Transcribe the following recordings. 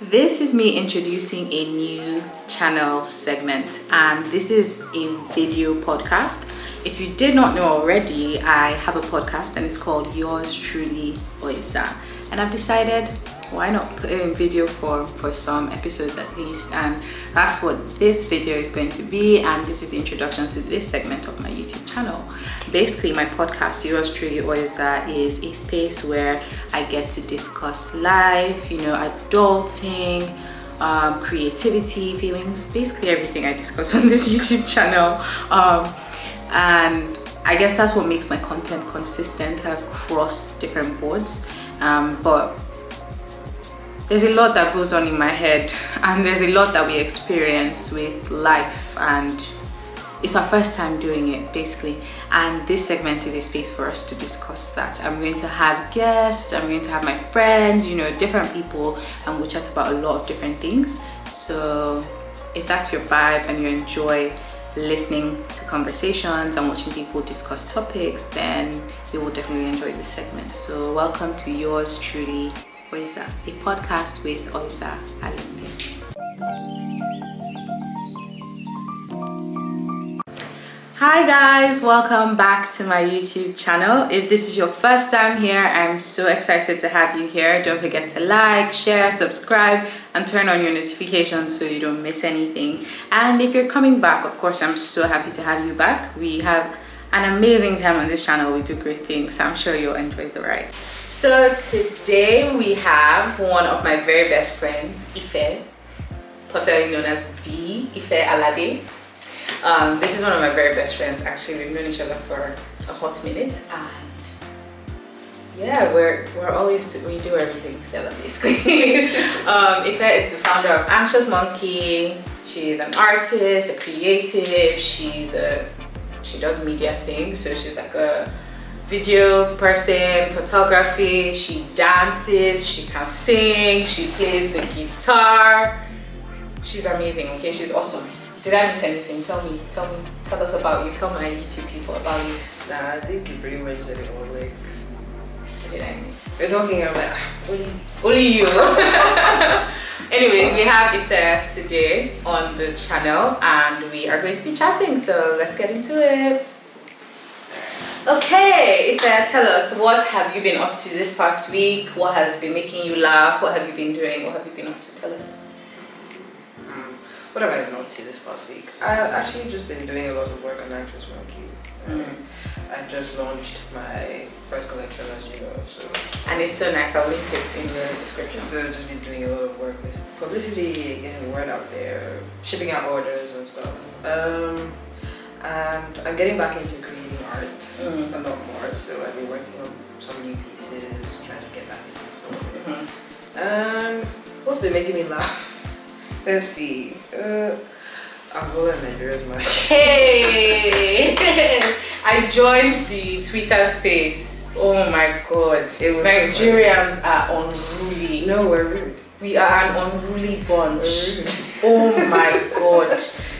This is me introducing a new channel segment, and this is a video podcast. If you did not know already, I have a podcast and it's called Yours Truly Oiza, and I've decided why not put it in video form for some episodes at least, and that's what this video is going to be. And this is the introduction to this segment of my YouTube channel. Basically, my podcast Yours Truly Oiza is a space where I get to discuss life, adulting, creativity, feelings, basically everything I discuss on this YouTube channel. And I guess that's what makes my content consistent across different boards. But there's a lot that goes on in my head, and there's a lot that we experience with life, and it's our first time doing it basically, and this segment is a space for us to discuss that. I'm going to have guests, I'm going to have my friends, different people, and we'll chat about a lot of different things. So if that's your vibe and you enjoy listening to conversations and watching people discuss topics, then you will definitely enjoy this segment. So welcome to Yours Truly Oiza, a podcast with Oiza Alonge. Hi guys, welcome back to my YouTube channel. If this is your first time here, I'm so excited to have you here. Don't forget to like, share, subscribe, and turn on your notifications so you don't miss anything. And if you're coming back, of course, I'm so happy to have you back. We have an amazing time on this channel. We do great things, so I'm sure you'll enjoy the ride. So today we have one of my very best friends, Ife, popularly known as Ife Alade. This is one of my very best friends. Actually, we've known each other for a hot minute, and yeah, we do everything together basically. Ife is the founder of anxiousmonkeyco. She's an artist, a creative. She does media things, so she's like a video person, photography. She dances, she can sing, she plays the guitar. She's amazing. Okay, she's awesome. Did I miss anything? Tell us about you. Tell my YouTube people about you. Nah, I think you pretty much said it all. Like, What did I miss? we're talking about Only you. Anyways, we have Ife today on the channel, and we are going to be chatting. So let's get into it. Okay, Ife, tell us, what have you been up to this past week? What has been making you laugh? What have you been doing? What have you been up to? Tell us. what have I been up to this past week? I've actually just been doing a lot of work on anxiousmonkeyco. I just launched my first collection, as you know, so. And it's so nice. I'll link it in the description. So I've just been doing a lot of work with publicity, getting the word out there, shipping out orders and stuff. And I'm getting back into creating art a lot more. So I've been working on some new pieces, trying to get back into the flow. What's been making me laugh? Let's see. Angola and Nigeria's match. Hey! I joined the Twitter space. Oh my god. Nigerians are unruly. No, we're rude. We are an unruly bunch. Oh my god.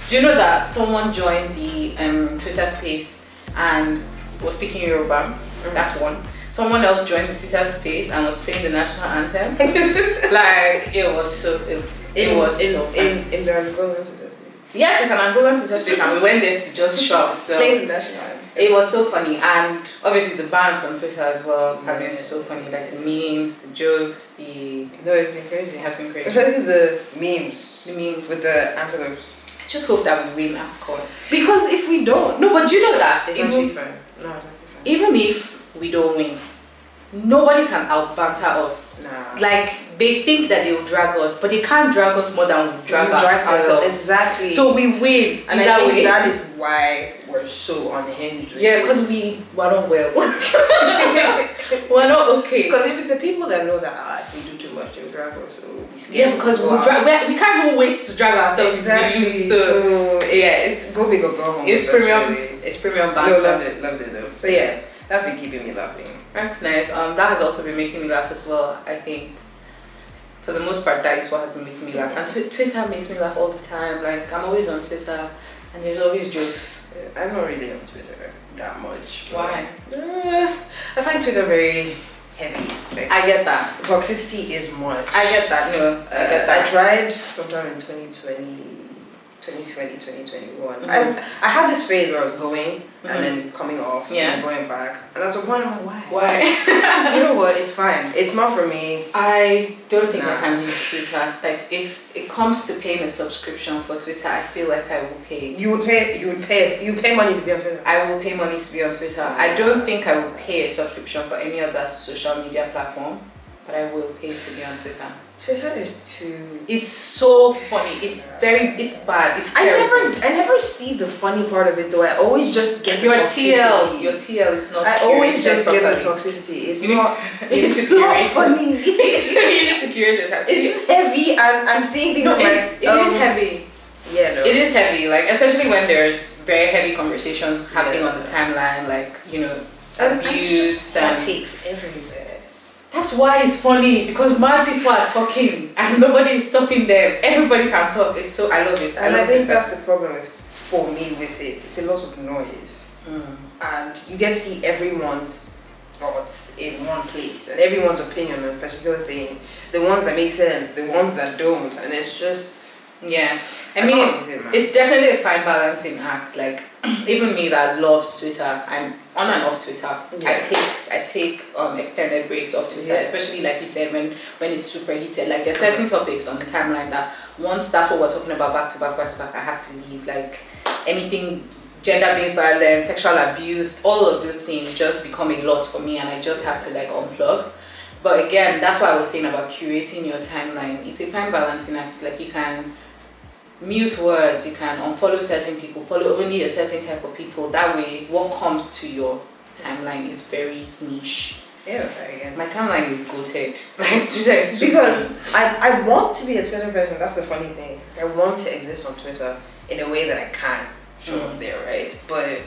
Do you know that someone joined the Twitter space and was speaking Yoruba? That's one. Someone else joined the Twitter space and was playing the national anthem. Like, it was so funny. In the Angolan Twitter space. Yes, it's an Angolan Twitter space, and we went there to just shop. So playing the national anthem. it was so funny, and obviously the bands on Twitter as well have been so funny. Like the memes, the jokes, No, it's been crazy. it has been crazy. Especially the memes. The memes With the antelopes. I just hope that we win AFCON. Because if we don't, No, but do you know that it's even, actually fine. No, it's actually fine. even if we don't win, nobody can out-banter us. Nah. Like, they think that they will drag us, but they can't drag us more than we drag ourselves. Exactly. So we win. And either I think way. that is why we're so unhinged. Yeah, because we're not well. We're not okay. Because if it's the people that know that if we do too much, they'll drag us. So we'll be scared. Yeah, because we can't even wait to drag ourselves. Exactly. So yeah, it's go big or go home. It's premium. It's premium banter. Loved it though. So yeah, that's been keeping me laughing. That's nice. That has also been making me laugh as well. I think for the most part, that is what has been making me laugh. And Twitter makes me laugh all the time. Like, I'm always on Twitter, and there's always jokes. I'm not really on Twitter that much. Why? I find Twitter very heavy. Like, I get that. toxicity is much. I get that. No, I get that. I tried sometime in 2021. Mhm. I had this phase where I was going and then coming off and going back. And at some point I'm like, why? You know what? It's fine. It's not for me. I don't think I can use Twitter. Like, if it comes to paying a subscription for Twitter, I feel like I will pay. You pay money to be on Twitter. I will pay money to be on Twitter. I don't think I will pay a subscription for any other social media platform, but I will pay to be on Twitter. Twitter is too. It's so funny. It's bad. It's terrible. I never see the funny part of it though. I always just get your the toxicity. Your TL is not. I always just get the properly. toxicity. It's You not. need to It's curate not funny. You need to curate yourself. It's just heavy, and I'm seeing things like it is heavy. Yeah, no. It is heavy. Like, especially when there's very heavy conversations happening on the timeline, like, you know, abuse and takes everywhere. That's why it's funny, because mad people are talking and nobody is stopping them. Everybody can talk. It's so, I love it. And I think that's the problem for me with it. It's a lot of noise, and you get to see everyone's thoughts in one place and everyone's opinion on a particular thing. The ones that make sense, the ones that don't, and it's just. Yeah, I mean, it's definitely a fine balancing act. Like, even me that loves Twitter, I'm on and off Twitter. Yeah. I take extended breaks off Twitter, especially like you said, when it's super heated. Like, there's certain topics on the timeline that once that's what we're talking about back to back, I have to leave. Like, anything gender-based violence, sexual abuse, all of those things just become a lot for me, and I just have to like unplug. But again, that's what I was saying about curating your timeline. It's a fine balancing act. Like, you can mute words, you can unfollow certain people, follow only a certain type of people. That way, what comes to your timeline is very niche. Yeah, again. My timeline is goated. Like, Twitter is because I want to be a Twitter person. That's the funny thing. I want to exist on Twitter in a way that I can show up there, right? But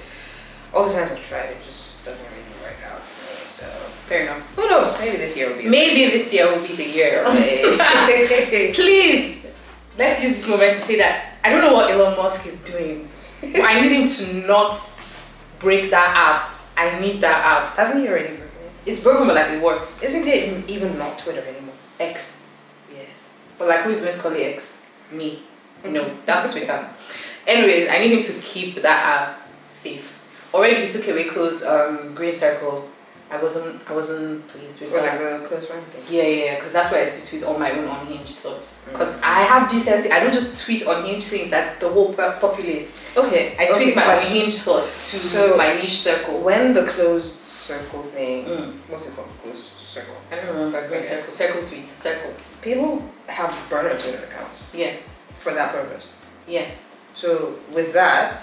all the times I've tried, it just doesn't really work out. So fair enough. Who knows? Maybe this year will be. This year will be the year. Please, let's use this moment to say that I don't know what Elon Musk is doing. I need him to not break that app. I need that app. Hasn't he already broken it? It's broken, but like it works. Isn't it even not Twitter anymore? X. Yeah. But like, who's going to call it X? Me. No, that's Twitter. Anyways, I need him to keep that app safe. Already he took away close green circle. I wasn't pleased with that. Like the close friend thing. Yeah, because that's why I used to tweet all my own unhinged thoughts. Because I have decency. I don't just tweet unhinged things that the whole populace. Okay. I tweet my unhinged thoughts to my niche circle. When the closed circle thing, what's it called? Closed circle. I don't remember. Green circle. Circle tweet. Circle. People have burner Twitter accounts. Yeah. For that purpose. Yeah. So with that,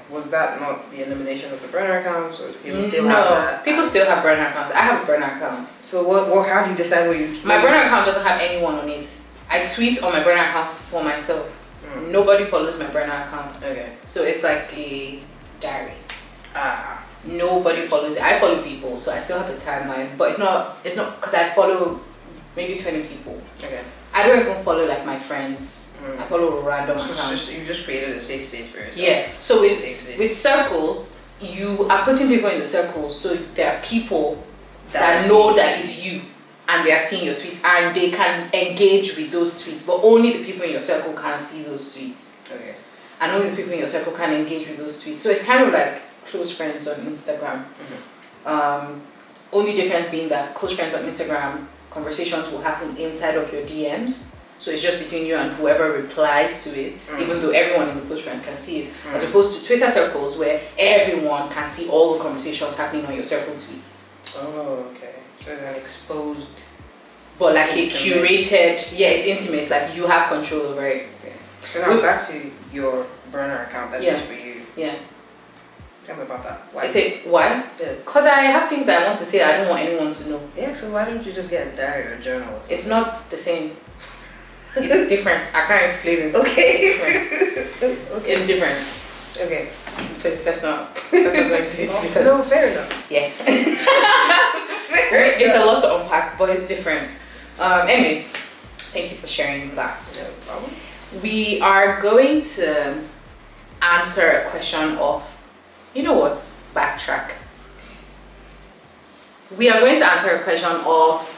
was that not the elimination of the burner accounts, or do people still have that? People still have burner accounts. I have a burner account. So what? How do you decide what you? My burner account doesn't have anyone on it. I tweet on my burner account for myself. Nobody follows my burner account. Okay. So it's like a diary. Nobody follows it. I follow people, so I still have a timeline, but it's not because I follow maybe 20 people. Okay. I don't even follow like my friends. I follow random accounts. You just created a safe space for yourself. Yeah. So with circles, you are putting people in the circles, so there are people that know that it's you, and they are seeing your tweets, and they can engage with those tweets. But only the people in your circle can see those tweets. Okay. And only the people in your circle can engage with those tweets. So it's kind of like close friends on Instagram. Only difference being that close friends on Instagram, conversations will happen inside of your DMs. So it's just between you and whoever replies to it, even though everyone in the close friends can see it, as opposed to Twitter circles where everyone can see all the conversations happening on your circle tweets. Oh, okay. So it's an exposed, but like a curated, it's intimate. Like you have control over it. Okay. So now back to your burner account. That's just for you. Yeah. Tell me about that. Why? Why? Because I have things that I want to say that I don't want anyone to know. Yeah. So why don't you just get a diary or a journal? It's not the same. It's different. I can't explain it. Okay. It's different. Okay. Please, let's not go into it. No, fair enough. Yeah. It's a lot to unpack, but it's different. Anyways, thank you for sharing that. No problem. We are going to answer a question of, you know what? Backtrack. we are going to answer a question of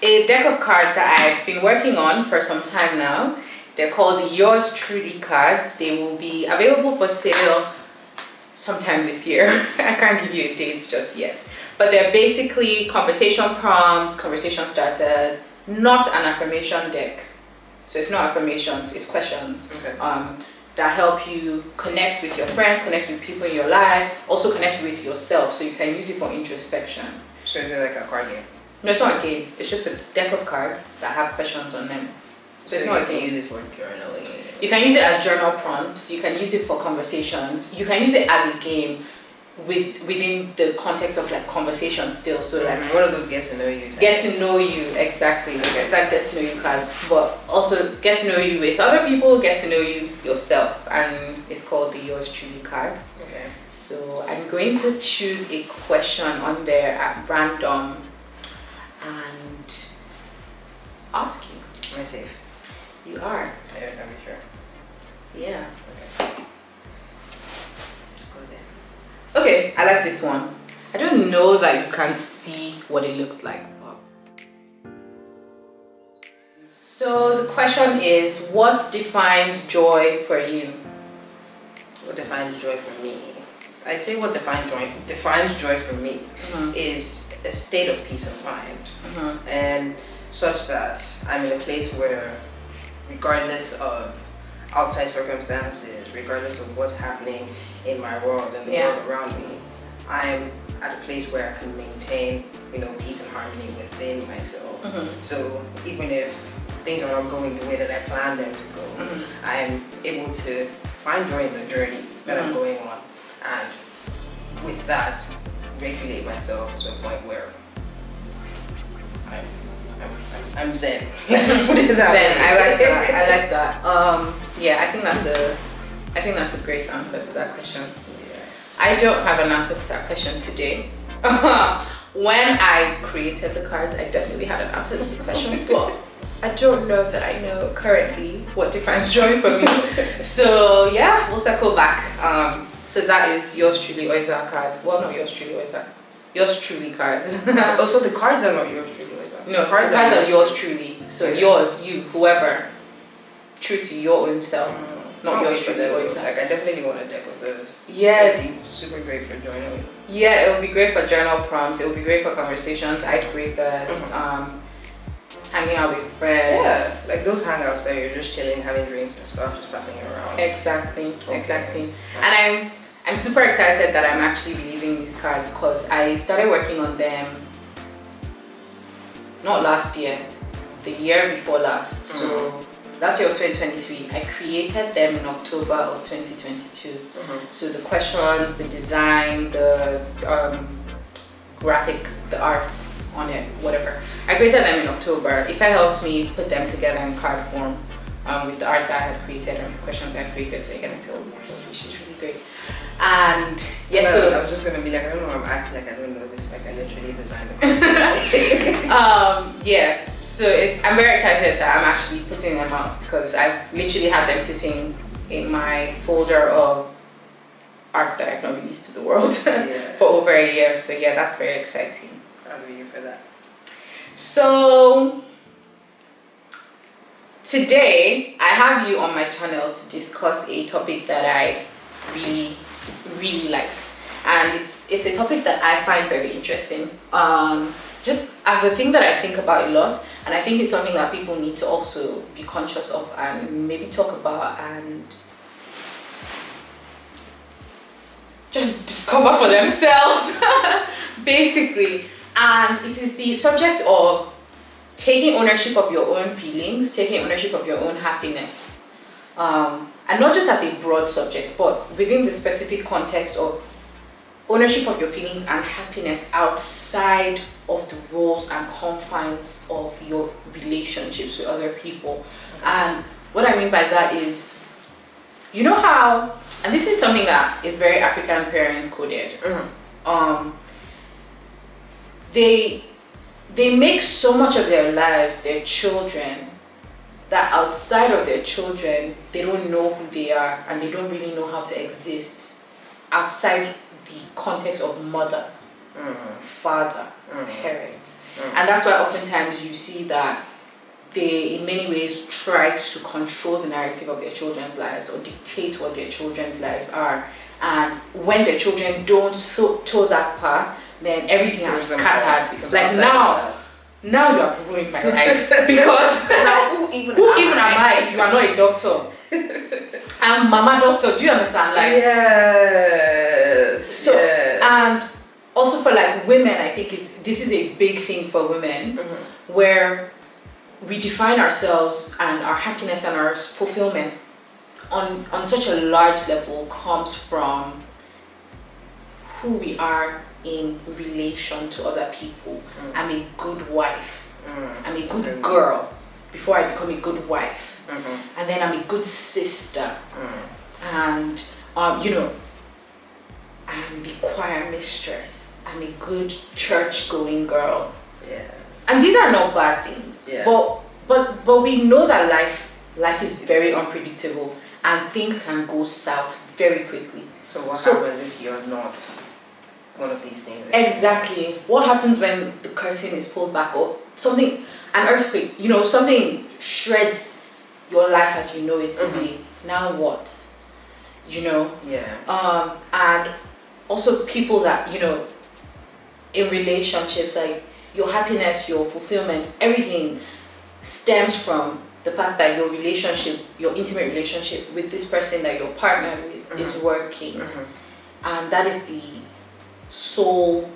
a deck of cards that I've been working on for some time now. They're called the Yours Truly cards. They will be available for sale sometime this year. I can't give you a date just yet. But they're basically conversation prompts, conversation starters, not an affirmation deck. So it's not affirmations, it's questions. Okay. That help you connect with your friends, connect with people in your life, also connect with yourself, so you can use it for introspection. So is it like a card game? No, it's not a game. It's just a deck of cards that have questions on them. So it's not a game. You can use it for journaling. You can use it as journal prompts. You can use it for conversations. You can use it as a game within the context of like conversation still. So like one of those get to know you. Get to know you, exactly. It's like get to know you cards, but also get to know you with other people, get to know you yourself, and it's called the Yours Truly cards. Okay. So I'm going to choose a question on there at random and ask you. Am I safe? You are. Yeah, I'll be sure. Yeah. Okay. Let's go then. Okay, I like this one. I don't know that you can see what it looks like. So the question is, what defines joy for you? What defines joy for me? I'd say what defines joy for me is a state of peace of mind, and such that I'm in a place where, regardless of outside circumstances, regardless of what's happening in my world and the world around me, I'm at a place where I can maintain, peace and harmony within myself. So even if things are not going the way that I planned them to go, I'm able to find joy in the journey that I'm going on, and with that, regulate myself to a point where I'm zen. Let's just put it that way. I like that. I like that. Yeah, I think that's a great answer to that question. Yeah. I don't have an answer to that question today. When I created the cards, I definitely had an answer to the question, but I don't know that I know currently what defines joy for me. So yeah, we'll circle back. So that is Yours Truly Oiza cards. Well, not Yours Truly Oiza. Yours Truly cards. Also, the cards are not Yours Truly Oiza. No, cards are Yours Truly. So yours, you, whoever, true to your own self. Not Yours Truly Oiza. Like, I definitely want a deck of those. Yes. It'd be super great for journaling. Yeah, it would be great for journal prompts. It would be great for conversations, icebreakers, hanging out with friends. Yeah, like those hangouts that you're just chilling, having drinks and stuff, just passing it around. Exactly. And I'm super excited that I'm actually releasing these cards because I started working on them not last year, the year before last. So last year was 2023. I created them in October of 2022. So the questions, the design, the graphic, the art on it, whatever. I created them in October. Ife helped me put them together in card form with the art that I had created and the questions I created. So you're gonna tell me she's really great. And yes, so so I was just gonna be like, I don't know, I'm acting like I don't know this. Like I literally designed the cards. yeah. So I'm very excited that I'm actually putting them out because I've literally had them sitting in my folder of art that I've not released to the world for over a year. So yeah, that's very exciting. Proud of you for that. So today I have you on my channel to discuss a topic that I really, really like, and it's a topic that I find very interesting. Just as a thing that I think about a lot, and I think it's something that people need to also be conscious of and maybe talk about and just discover for themselves, basically. And it is the subject of taking ownership of your own feelings, taking ownership of your own happiness. And not just as a broad subject, but within the specific context of ownership of your feelings and happiness outside of the roles and confines of your relationships with other people. And what I mean by that is, you know how, and this is something that is very African parent coded, they make so much of their lives their children that outside of their children they don't know who they are and they don't really know how to exist outside the context of mother. father, parent. And that's why oftentimes you see that they in many ways try to control the narrative of their children's lives or dictate what their children's lives are. And when their children don't toe that path, then everything has scattered. Like now you have ruined my life. Because now who even am I if you are not a doctor? I'm mama doctor, do you understand? Like yes. So and also for like women, I think this is a big thing for women, where we define ourselves and our happiness and our fulfillment on such a large level comes from who we are in relation to other people. I'm a good wife. I'm a good girl before I become a good wife. And then I'm a good sister. And I'm the choir mistress. I'm a good church going girl. Yeah. And these are not bad things. Yeah. But we know that life is very unpredictable and things can go south very quickly. So what happens if you're not one of these things? Exactly. What happens when the curtain is pulled back or an earthquake, something shreds your life as you know it to be. Now what? Yeah. And also people that, in relationships, like your happiness, your fulfillment, everything stems from the fact that your intimate relationship with this person that you're partnered with is working. And that is the sole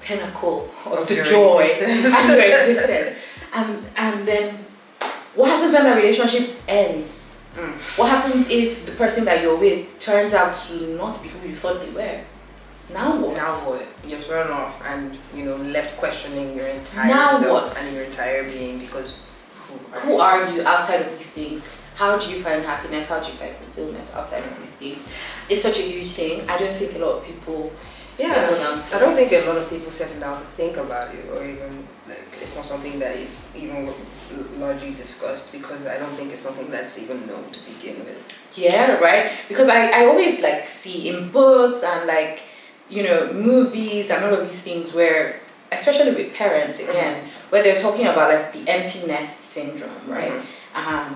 pinnacle of the joy and your existence. And then what happens when the relationship ends? What happens if the person that you're with turns out to not be who you thought they were? Now what? Now what? You're thrown off and left questioning your entire self and your entire being, because who are you outside of these things? How do you find happiness? How do you find fulfillment outside of these things? It's such a huge thing. I don't think a lot of people settle down to. I don't think a lot of people settle down to think about it, or even it's not something that is even largely discussed, because I don't think it's something that's even known to begin with. Yeah, right. Because I always see in books and movies and all of these things where, especially with parents again, where they're talking about the empty nest syndrome, right? And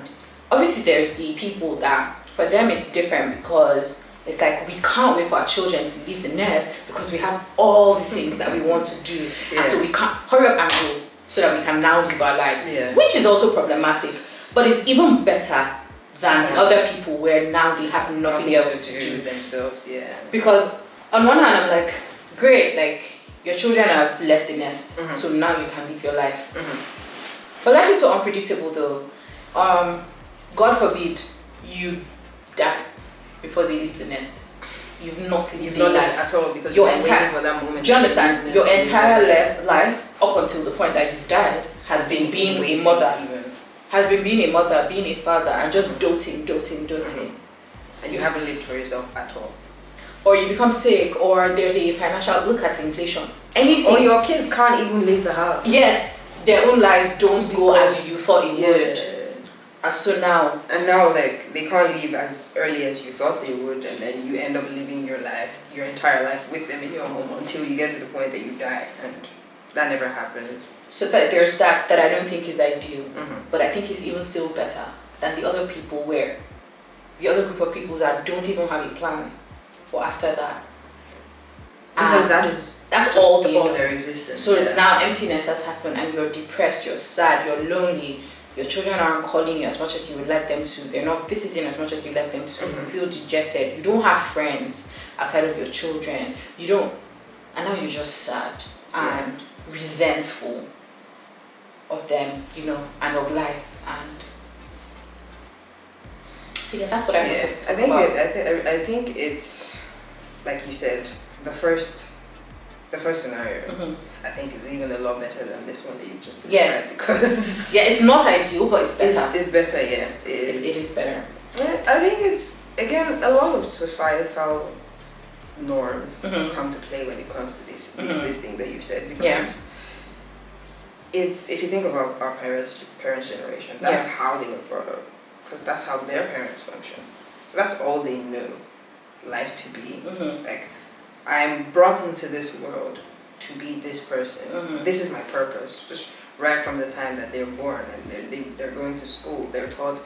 obviously there's the people that for them it's different, because it's we can't wait for our children to leave the nest because we have all the things that we want to do, and so we can't hurry up and go so that we can now live our lives, which is also problematic, but it's even better than other people where now they have nothing else to do themselves. Because on one hand I'm great, your children have left the nest, so now you can live your life. But life is so unpredictable though. God forbid you die before they leave the nest. You've not lived at all, because you're waiting for that moment. Do you understand? Your entire life up until the point that you've died has been being a mother. Has been being a mother, being a father, and just doting. And you haven't lived for yourself at all. Or you become sick, or there's a financial, look at inflation. Anything. Or your kids can't even leave the house. Yes, their own lives don't go as you thought it would. And so now. And now they can't leave as early as you thought they would, and then you end up living your life, your entire life with them in your home until you get to the point that you die, and that never happens. So that there's that I don't think is ideal, but I think it's even still better than the other people where, the other group of people that don't even have a plan for after that. Because that's all their existence. So now emptiness has happened and you're depressed, you're sad, you're lonely, your children aren't calling you as much as you would like them to, they're not visiting as much as you'd like them to, you feel dejected, you don't have friends outside of your children, and now you're just sad and resentful of them, and of life, and so that's what I want to talk about. I think it's like you said, the first scenario. I think is even a lot better than this one that you just described, because it's not ideal, but it's better. It's better, It is better. I think it's again a lot of societal norms come to play when it comes to this thing that you've said, because it's, if you think about our parents' generation, that's how they were brought up, because that's how their parents function. So that's all they know life to be. I'm brought into this world to be this person. This is my purpose. Just right from the time that they're born and they're going to school, they're taught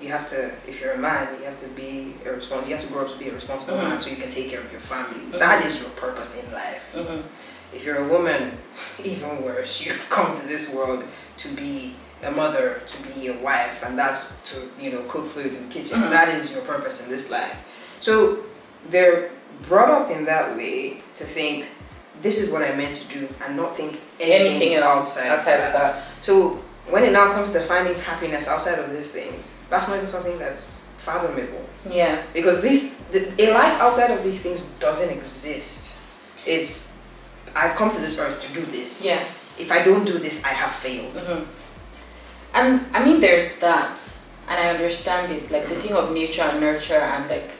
you have to, if you're a man, you have to be you have to grow up to be a responsible man so you can take care of your family. That is your purpose in life. If you're a woman, even worse, you've come to this world to be a mother, to be a wife, and that's to, you know, cook food in the kitchen. That is your purpose in this life. So they're brought up in that way to think this is what I meant to do and not think anything else outside of that. So when it now comes to finding happiness outside of these things, that's not even something that's fathomable. Yeah. Because a life outside of these things doesn't exist. It's, I've come to this earth to do this. Yeah. If I don't do this, I have failed. And I mean, there's that, and I understand it, like the thing of nature and nurture, and like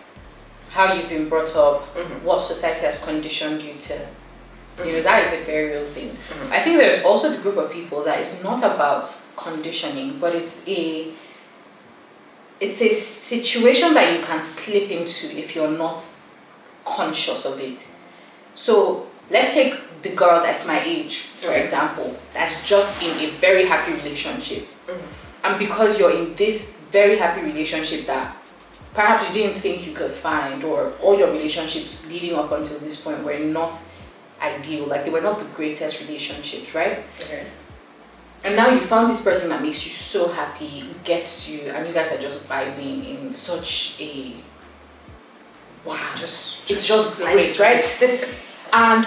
how you've been brought up, what society has conditioned you to. You know, that is a very real thing. I think there's also the group of people that is not about conditioning, but it's a situation that you can slip into if you're not conscious of it. So let's take the girl that's my age, for example, that's just in a very happy relationship. And because you're in this very happy relationship that perhaps you didn't think you could find, or all your relationships leading up until this point were not ideal, like they were not the greatest relationships, right? And now you found this person that makes you so happy, gets you, and you guys are just vibing in such a wow, it's just great, right? And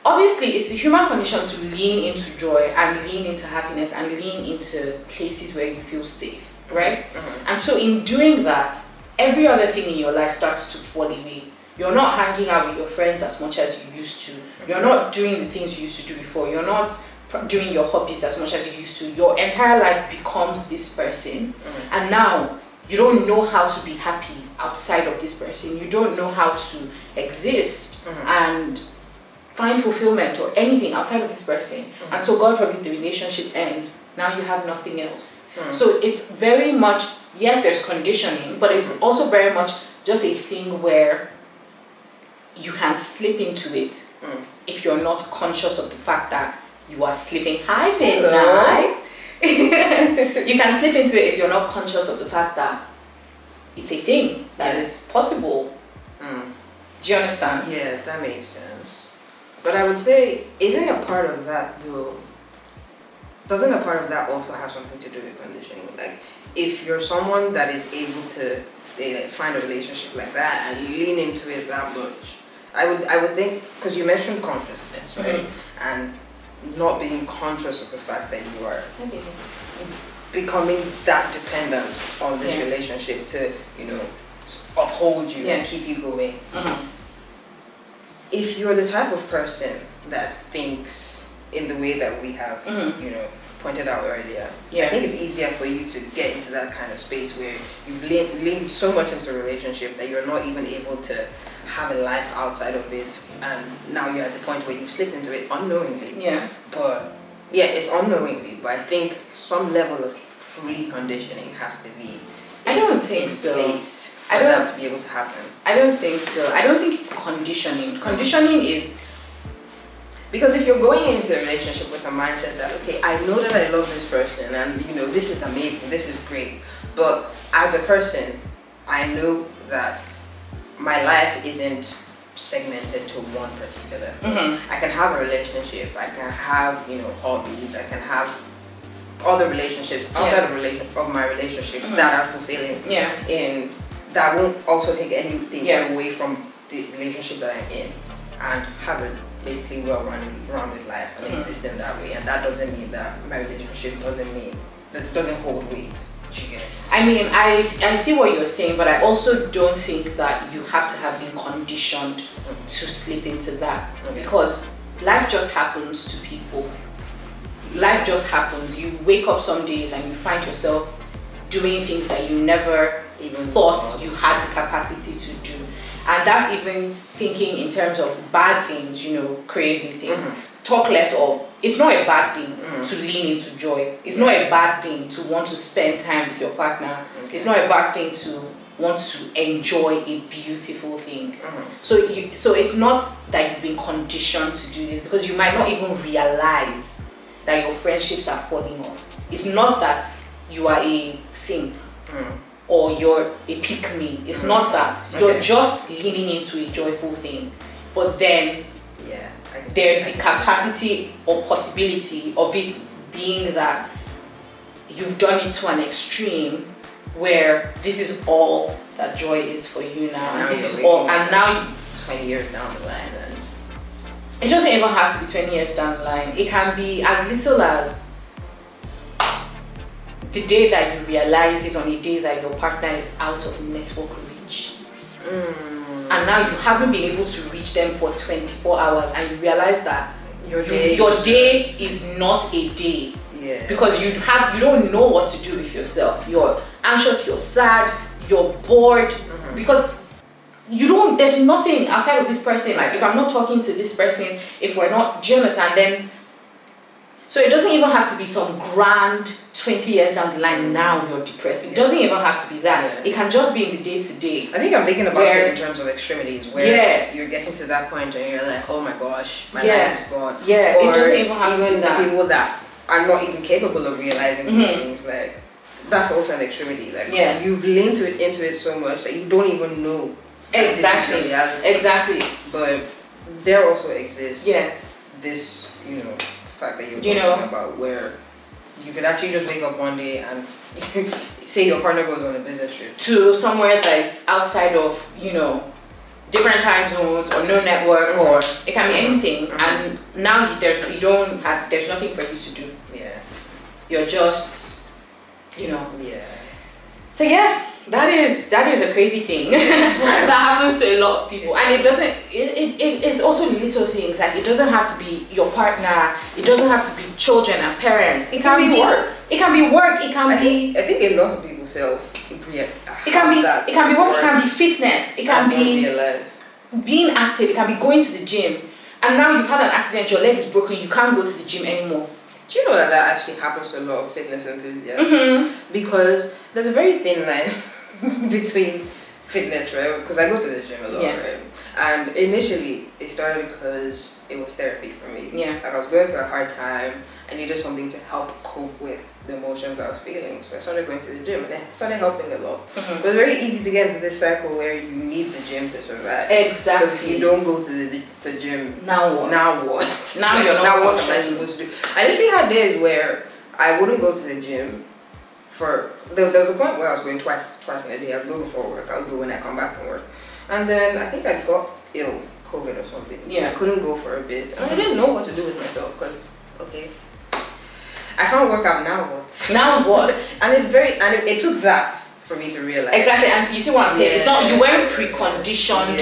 obviously it's the human condition to lean into joy and lean into happiness and lean into places where you feel safe, right? And so in doing that, every other thing in your life starts to fall away. You're not hanging out with your friends as much as you used to. You're not doing the things you used to do before. You're not doing your hobbies as much as you used to. Your entire life becomes this person. And now you don't know how to be happy outside of this person. You don't know how to exist and find fulfillment or anything outside of this person. And so God forbid the relationship ends. Now you have nothing else. So it's very much, yes, there's conditioning, but it's also very much just a thing where you can slip into it if you're not conscious of the fact that you are sleeping. Hi, midnight. You can slip into it if you're not conscious of the fact that it's a thing that is possible. Do you understand? Yeah, that makes sense. But I would say, isn't a part of that though? Doesn't a part of that also have something to do with conditioning? Like, if you're someone that is able to find a relationship like that and lean into it that much, I would think, because you mentioned consciousness, right? And not being conscious of the fact that you are becoming that dependent on this relationship to, you know, uphold you and keep you going. If you're the type of person that thinks in the way that we have, you know, pointed out earlier, I think it's easier for you to get into that kind of space where you've leaned so much into a relationship that you're not even able to have a life outside of it, and now you're at the point where you've slipped into it unknowingly. But it's unknowingly, but I think some level of preconditioning has to be place for that to be able to happen. I don't think so. I don't think it's conditioning. Conditioning is because if you're going into a relationship with a mindset that, okay, I know that I love this person and, you know, this is amazing, this is great, but as a person, I know that my life isn't segmented to one particular thing. I can have a relationship, I can have, you know, hobbies, I can have other relationships outside of my relationship that are fulfilling, and that won't also take anything away from the relationship that I'm in, and have a basically well-rounded life and exist in that way. And that doesn't mean that my relationship doesn't hold weight. I mean, I see what you're saying, but I also don't think that you have to have been conditioned to slip into that, because life just happens to people. Life just happens. You wake up some days and you find yourself doing things that you never even thought you had the capacity to do. And that's even thinking in terms of bad things, you know, crazy things. Talk less of it's not a bad thing to lean into joy. It's not a bad thing to want to spend time with your partner. It's not a bad thing to want to enjoy a beautiful thing. So it's not that you've been conditioned to do this, because you might not even realize that your friendships are falling off. It's not that you are a simp or you're a pick-me. It's not that. You're just leaning into a joyful thing. But then there's the capacity or possibility of it being that you've done it to an extreme where this is all that joy is for you now. And this is all, and now 20 years down the line. And it doesn't even have to be 20 years down the line. It can be as little as the day that you realize is on a day that your partner is out of network reach. And now you haven't been able to reach them for 24 hours, and you realize that your day is not a day. Because you don't know what to do with yourself. You're anxious, you're sad, you're bored, because there's nothing outside of this person. Like, if I'm not talking to this person, if we're not, do you understand? Then, so it doesn't even have to be some grand 20 years down the line, now you're depressed. It doesn't even have to be that. It can just be in the day to day. I think I'm thinking about it in terms of extremities, where you're getting to that point and you're like, oh my gosh, my life is gone. Or it doesn't even have to be that. People that are not even capable of realizing these things, like, that's also an extremity. Like, you've leaned into it so much that you don't even know. Exactly. But there also exists this, fact that you're talking about, where you could actually just wake up one day and say your partner goes on a business trip to somewhere that is outside of, different time zones or no network, or it can be anything, and now there's nothing for you to do. You're just, So that is a crazy thing that happens to a lot of people, and it's also little things. Like, it doesn't have to be your partner, it doesn't have to be children and parents. It can be work. It can be work. It can be. I think a lot of people it can be work. It can be fitness. It can be being active. It can be going to the gym. And now you've had an accident, your leg is broken, you can't go to the gym anymore. Do you know that actually happens to a lot of fitness enthusiasts? Because there's a very thin line between fitness, right? Because I go to the gym a lot, right? And initially, it started because it was therapy for me. Like, I was going through a hard time. I needed something to help cope with the emotions I was feeling. So I started going to the gym, and it started helping a lot. It was very easy to get into this cycle where you need the gym to survive. Exactly. Because if you don't go to the gym, now what? Now you're not. Now what am I supposed to do? I literally had days where I wouldn't go to the gym. There was a point where I was going twice in a day. I'd go before work, I'll go when I come back from work. And then I think I got ill, COVID or something. I couldn't go for a bit. And I didn't know what to do with myself, because, I can't work out, now what? Now what? And it took that for me to realize. Exactly, and you see what I'm saying? It's not, you weren't preconditioned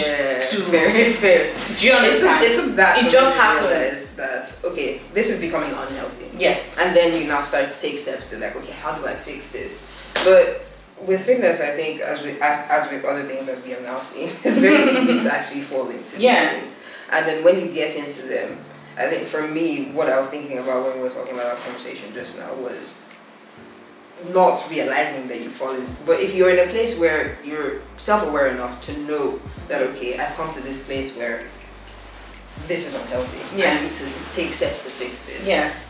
to. Very fair. Do you understand? It took that. It just happened. That this is becoming unhealthy. And then you now start to take steps to, like, how do I fix this? But with fitness, I think, as with other things as we have now seen, it's very easy to actually fall into these things. And then when you get into them, I think for me, what I was thinking about when we were talking about our conversation just now was not realizing that you've fallen. But if you're in a place where you're self-aware enough to know that, I've come to this place where this is unhealthy, I need to take steps to fix this,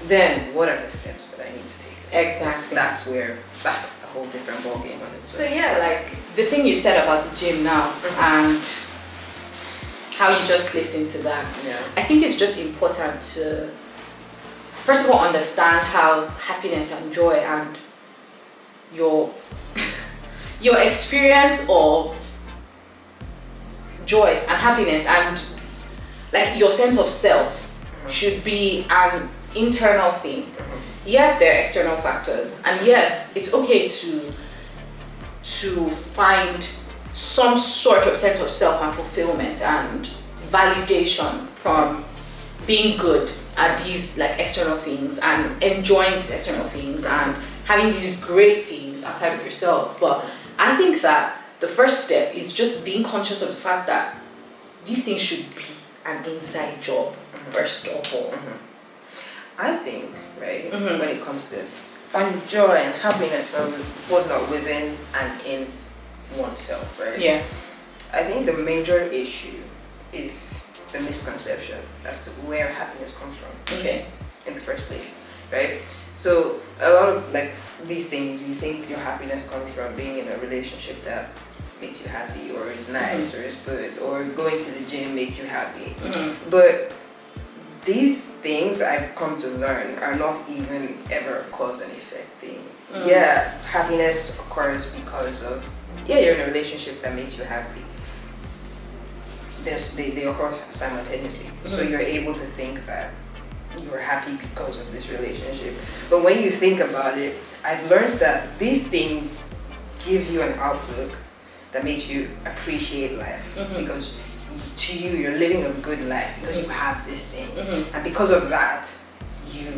then what are the steps that I need to take? Exactly. That's a whole different ballgame on it. So like the thing you said about the gym now, and how you just slipped into that, I think it's just important to first of all understand how happiness and joy and your experience of joy and happiness and like your sense of self should be an internal thing. Yes, there are external factors, and yes, it's okay to find some sort of sense of self and fulfillment and validation from being good at these like external things and enjoying these external things and having these great things outside of yourself. But I think that the first step is just being conscious of the fact that these things should be an inside job first of all. I think, right, when it comes to finding joy and happiness and whatnot within and in oneself, right? Yeah. I think the major issue is the misconception as to where happiness comes from. Okay. In the first place, right? So a lot of like these things, you think your happiness comes from being in a relationship that makes you happy, or is nice, or is good, or going to the gym makes you happy. But these things I've come to learn are not even ever a cause and effect thing. Yeah, happiness occurs because of, you're in a relationship that makes you happy. They occur simultaneously. So you're able to think that you're happy because of this relationship. But when you think about it, I've learned that these things give you an outlook that makes you appreciate life, because to you, you're living a good life because you have this thing, and because of that, it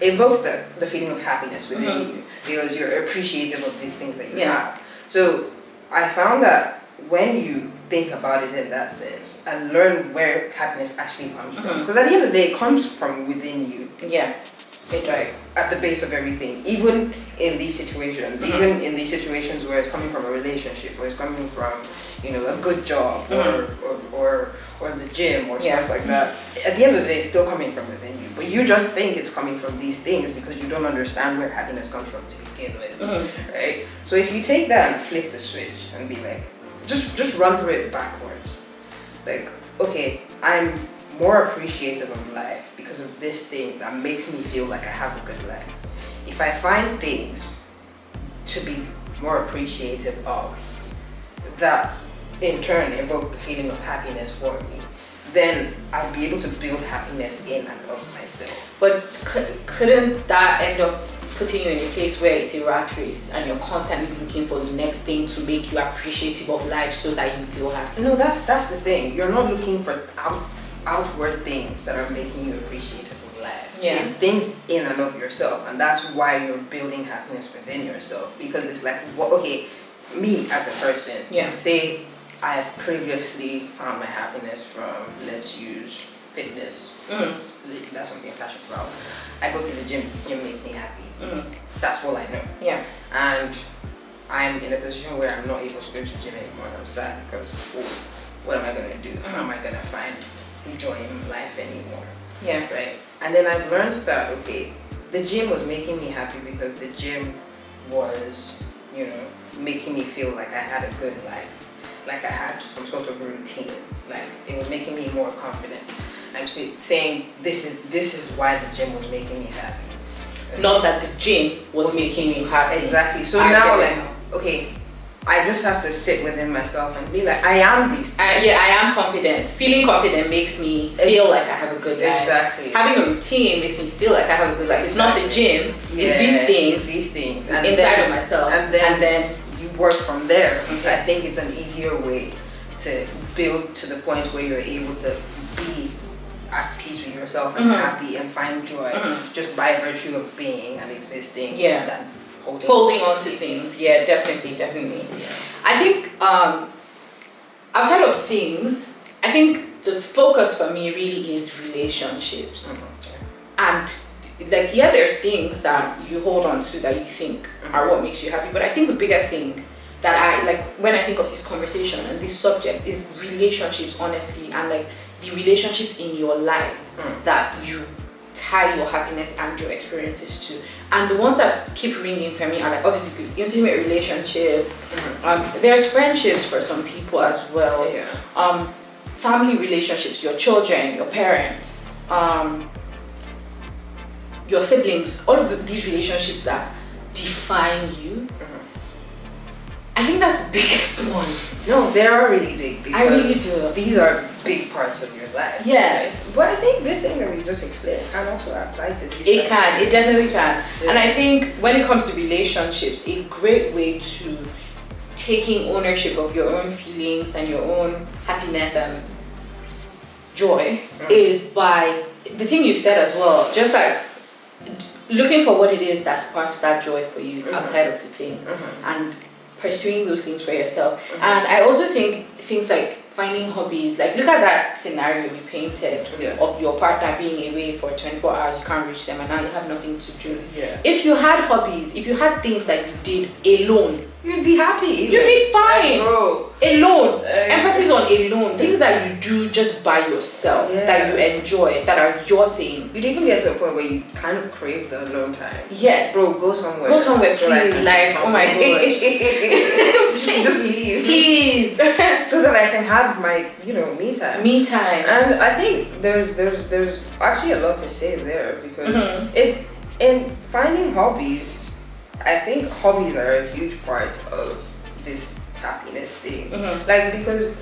evokes the feeling of happiness within you, because you're appreciative of these things that you have. So I found that when you think about it in that sense and learn where happiness actually comes from, because at the end of the day, it comes from within you. Yeah. It's like at the base of everything, even in these situations, even in these situations where it's coming from a relationship, where it's coming from, a good job, or the gym, or stuff like that. At the end of the day, it's still coming from within you. But you just think it's coming from these things because you don't understand where happiness comes from to begin with, right? So if you take that and flip the switch and be like, just run through it backwards. Like, okay, I'm more appreciative of life because of this thing that makes me feel like I have a good life. If I find things to be more appreciative of, that in turn evoke the feeling of happiness for me, then I'll be able to build happiness in and of myself. But couldn't that end up putting you in a place where it's a rat race and you're constantly looking for the next thing to make you appreciative of life so that you feel happy? No, that's the thing. You're not looking for outward things that are making you appreciative of life. Yeah. It's things in and of yourself, and that's why you're building happiness within yourself. Because it's like, me as a person, say I have previously found my happiness from, let's use fitness. That's something I'm passionate about. I go to the gym makes me happy. That's all I know. Yeah. And I'm in a position where I'm not able to go to the gym anymore. I'm sad because, what am I gonna do? How am I gonna find joy in life anymore? Yeah. Right. And then I've learned that, okay, the gym was making me happy because the gym was, making me feel like I had a good life. Like I had some sort of routine. Like it was making me more confident. I'm saying this is why the gym was making me happy. Not that the gym was making you happy. Exactly. So now, like, okay, I just have to sit within myself and be like, I am these things. I am confident. Feeling confident makes me feel like I have a good life. Exactly. Having a routine makes me feel like I have a good life. It's not the gym. It's these things and inside of myself. And then you work from there. I think it's an easier way to build to the point where you're able to be at peace with yourself and happy and find joy just by virtue of being and existing. Yeah. Holding on to things. Yeah, definitely. Yeah. I think outside of things, I think the focus for me really is relationships. And like, there's things that you hold on to that you think are what makes you happy, but I think the biggest thing that I like when I think of this conversation and this subject is relationships, honestly, and like the relationships in your life that you tie your happiness and your experiences to. And the ones that keep ringing for me are like, obviously, intimate relationship. There's friendships for some people as well. Family relationships, your children, your parents, your siblings, all of these relationships that define you. I think that's the biggest one. No, they are really big because I really do. These are big parts of your life. Yes. Right? But I think this thing that we just explained can also apply to these. It definitely can. Yeah. And I think when it comes to relationships, a great way to taking ownership of your own feelings and your own happiness and joy is by the thing you said as well, just like looking for what it is that sparks that joy for you outside of the thing and pursuing those things for yourself. And I also think things like finding hobbies. Like, look at that scenario we painted of your partner being away for 24 hours, you can't reach them, and now you have nothing to do. Yeah. If you had hobbies, if you had things that you did alone, you'd be happy. You'd be fine. Bro. Alone. Emphasis on alone. Things that you do just by yourself, that you enjoy, that are your thing. You'd even get to a point where you kind of crave the alone time. Yes. Bro, go somewhere. Go somewhere, so please. Like, oh my god. just leave. Please. So that I can have my, me time. Me time. And I think there's actually a lot to say there, because it's in finding hobbies. I think hobbies are a huge part of this happiness thing. Like, because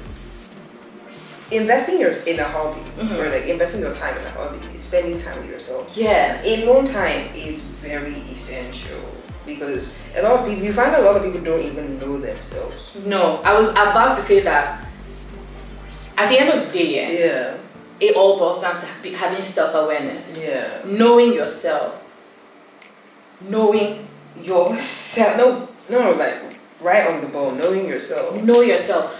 investing in a hobby, or like investing your time in a hobby, is spending time with yourself. Yes. Alone time is very essential, because a lot of people, you find a lot of people don't even know themselves. No, I was about to say that. At the end of the day, it all boils down to having self-awareness. Yeah. Knowing yourself. Knowing yourself. No, like right on the ball. Knowing yourself. Know yourself.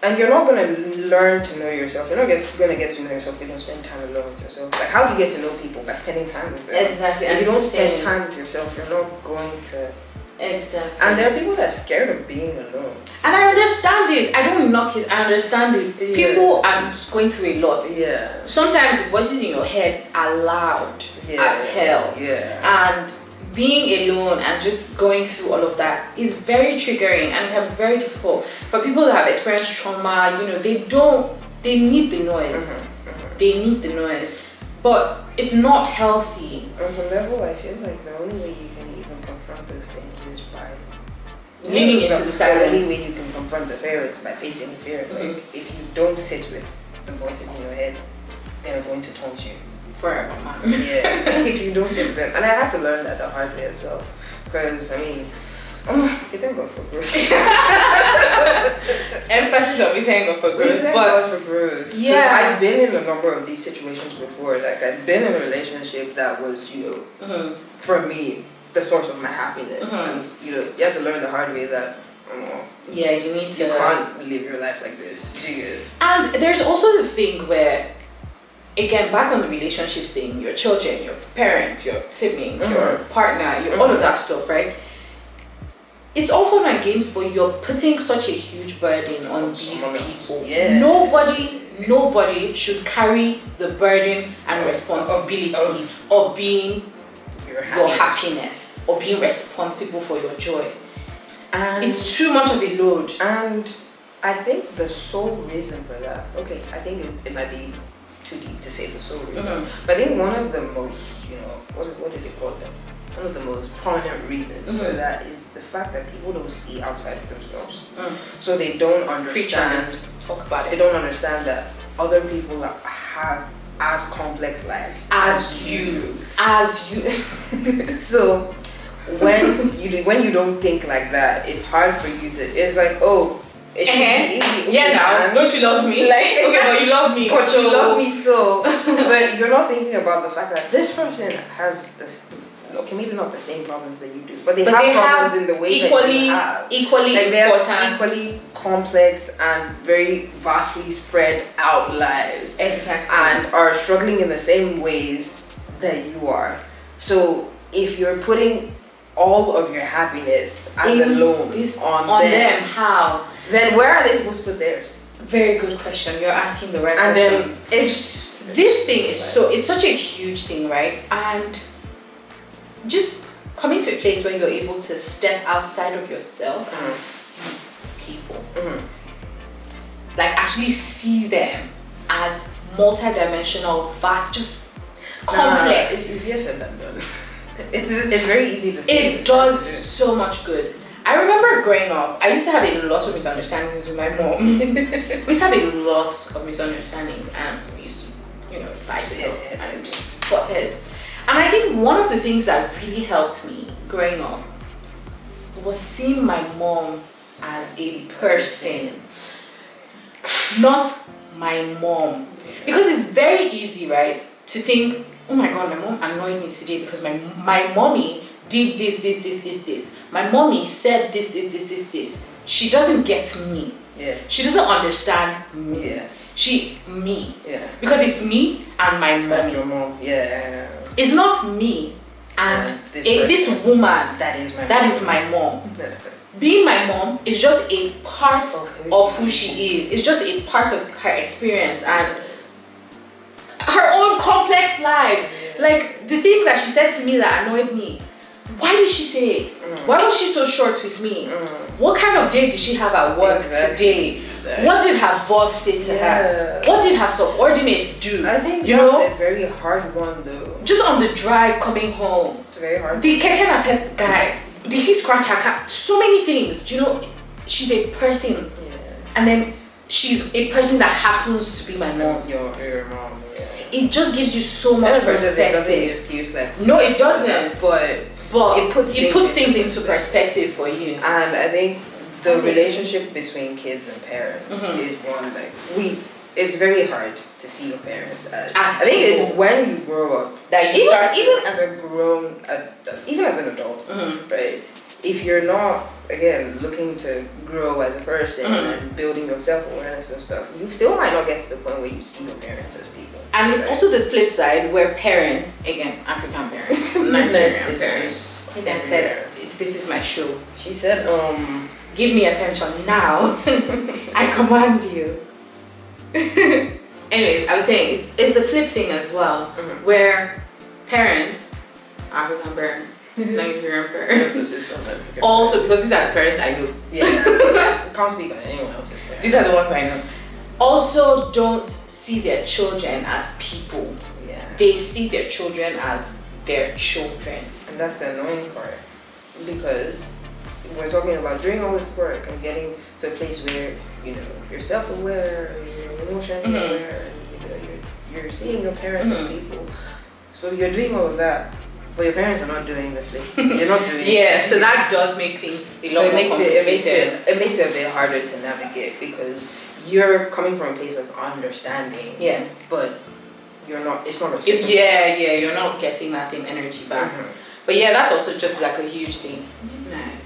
And you're not gonna learn to know yourself. You're not gonna get to know yourself if you don't spend time alone with yourself. Like, how do you get to know people? By spending time with them. Exactly. If you don't spend time with yourself, you're not going to. Exactly. And there are people that are scared of being alone. And I understand it. I don't knock it. I understand it. People are going through a lot. Yeah. Sometimes the voices in your head are loud as hell. Yeah. And being alone and just going through all of that is very triggering and it can be very difficult. For people that have experienced trauma, they need the noise. They need the noise. But it's not healthy. On some level, I feel like the only way you can even confront those things is by leaning into the silence. The only way you can confront the fear is by facing the fear. Like, if you don't sit with the voices in your head, they're going to taunt you. Forever, man. Yeah. If you don't sit with them. And I had to learn that the hard way as well. Because, I mean, we thank God for growth. Emphasis on we thank God for growth. Thank God for growth. Yeah. I've been in a number of these situations before. Like, I've been in a relationship that was, for me, the source of my happiness. And, you have to learn the hard way that, yeah, you need to. You can't live your life like this. And there's also the thing where, again, back on the relationships thing, your children, your parents, your siblings, your partner, all of that stuff, right? It's all fun and games, but you're putting such a huge burden on these people. Yeah. Nobody should carry the burden and responsibility of being your happiness or being responsible for your joy. And it's too much of a load. And I think the sole reason for that, I think it might be too deep to say the sole reason, but I think one of the most, what did they call them? One of the most prominent reasons for that is the fact that people don't see outside of themselves. So they don't understand. Talk about it. They don't understand that other people have as complex lives as you. So when you don't think like that, it's hard for you to. It's like, it should be easy. Yeah, now don't you love me? Like, but you love me. But you love me so. But you're not thinking about the fact that this person has this. Okay, maybe not the same problems that you do, but they have problems in the way that you have. Equally like important. Equally complex and very vastly spread out lives. Exactly. And are struggling in the same ways that you are. So if you're putting all of your happiness as a loan on them, how? Then where are they supposed to put theirs? Very good question. You're asking the right and questions. Then it's this thing is it's such a huge thing, right? And just coming to a place where you're able to step outside of yourself and see people, like actually see them as multi-dimensional, vast, just complex. It's easier said than done. It's very easy to say. It does so much good. I remember growing up, I used to have a lot of misunderstandings with my mom. We used to have a lot of misunderstandings and we used to, fight a lot and just butt heads. And I think one of the things that really helped me growing up was seeing my mom as a person, not my mom. Because it's very easy, right, to think, oh my god, my mom annoyed me today because my mommy did this. My mommy said this. She doesn't get me. Yeah. She doesn't understand me. Yeah. Me. Yeah. Because it's me and my And mommy. your mom. Yeah. It's not me and this woman that is my mom. Being my mom is just a part of who she is. It's just a part of her experience and her own complex life. Like the thing that she said to me that annoyed me. Why did she say it? Why was she so short with me? What kind of day did she have at work today? What did her boss say to her? What did her subordinates do? I think that's a very hard one though. Just on the drive coming home. It's very hard. The keke napep guy, did he scratch her car? So many things. She's a person. And then she's a person that happens to be my mom. Your mom. Yeah. It just gives you so much perspective. It doesn't excuse that. No, it doesn't. But it puts things into perspective for you. And I think the relationship between kids and parents is one it's very hard to see your parents as I think it's when you grow up that you even as an adult, right? If you're not looking to grow as a person and building your self-awareness and stuff, you still might not get to the point where you see your parents as people. And it's also the flip side where parents, again, African parents, Nigerian parents, my dad said, "This is my show." She said, "Give me attention now." I command you. Anyways, I was saying it's the flip thing as well, where parents, African parents, Nigerian parents, also because these are the parents I know. Yeah, can't speak on anyone else's parents. These are the ones I know. Also, don't see their children as people. Yeah, they see their children as their children, and that's the annoying part because we're talking about doing all this work and getting to a place where you're self-aware, you're emotionally aware, and you're seeing your parents as people. So you're doing all of that, but your parents are not doing the thing. You're not doing it. So that does make things a lot more complicated. It makes it a bit harder to navigate because you're coming from a place of understanding. Yeah. But you're not. It's not. You're not getting that same energy back. But yeah, that's also just like a huge thing. Midnight.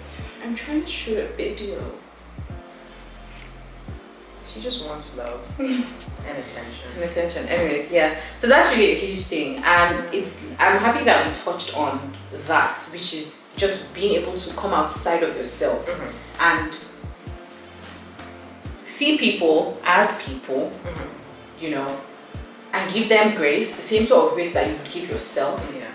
I'm trying to shoot a video. She just wants love and attention. Anyways, yeah. So that's really a huge thing, and I'm happy that we touched on that, which is just being able to come outside of yourself and see people as people, and give them grace, the same sort of grace that you would give yourself. Yeah.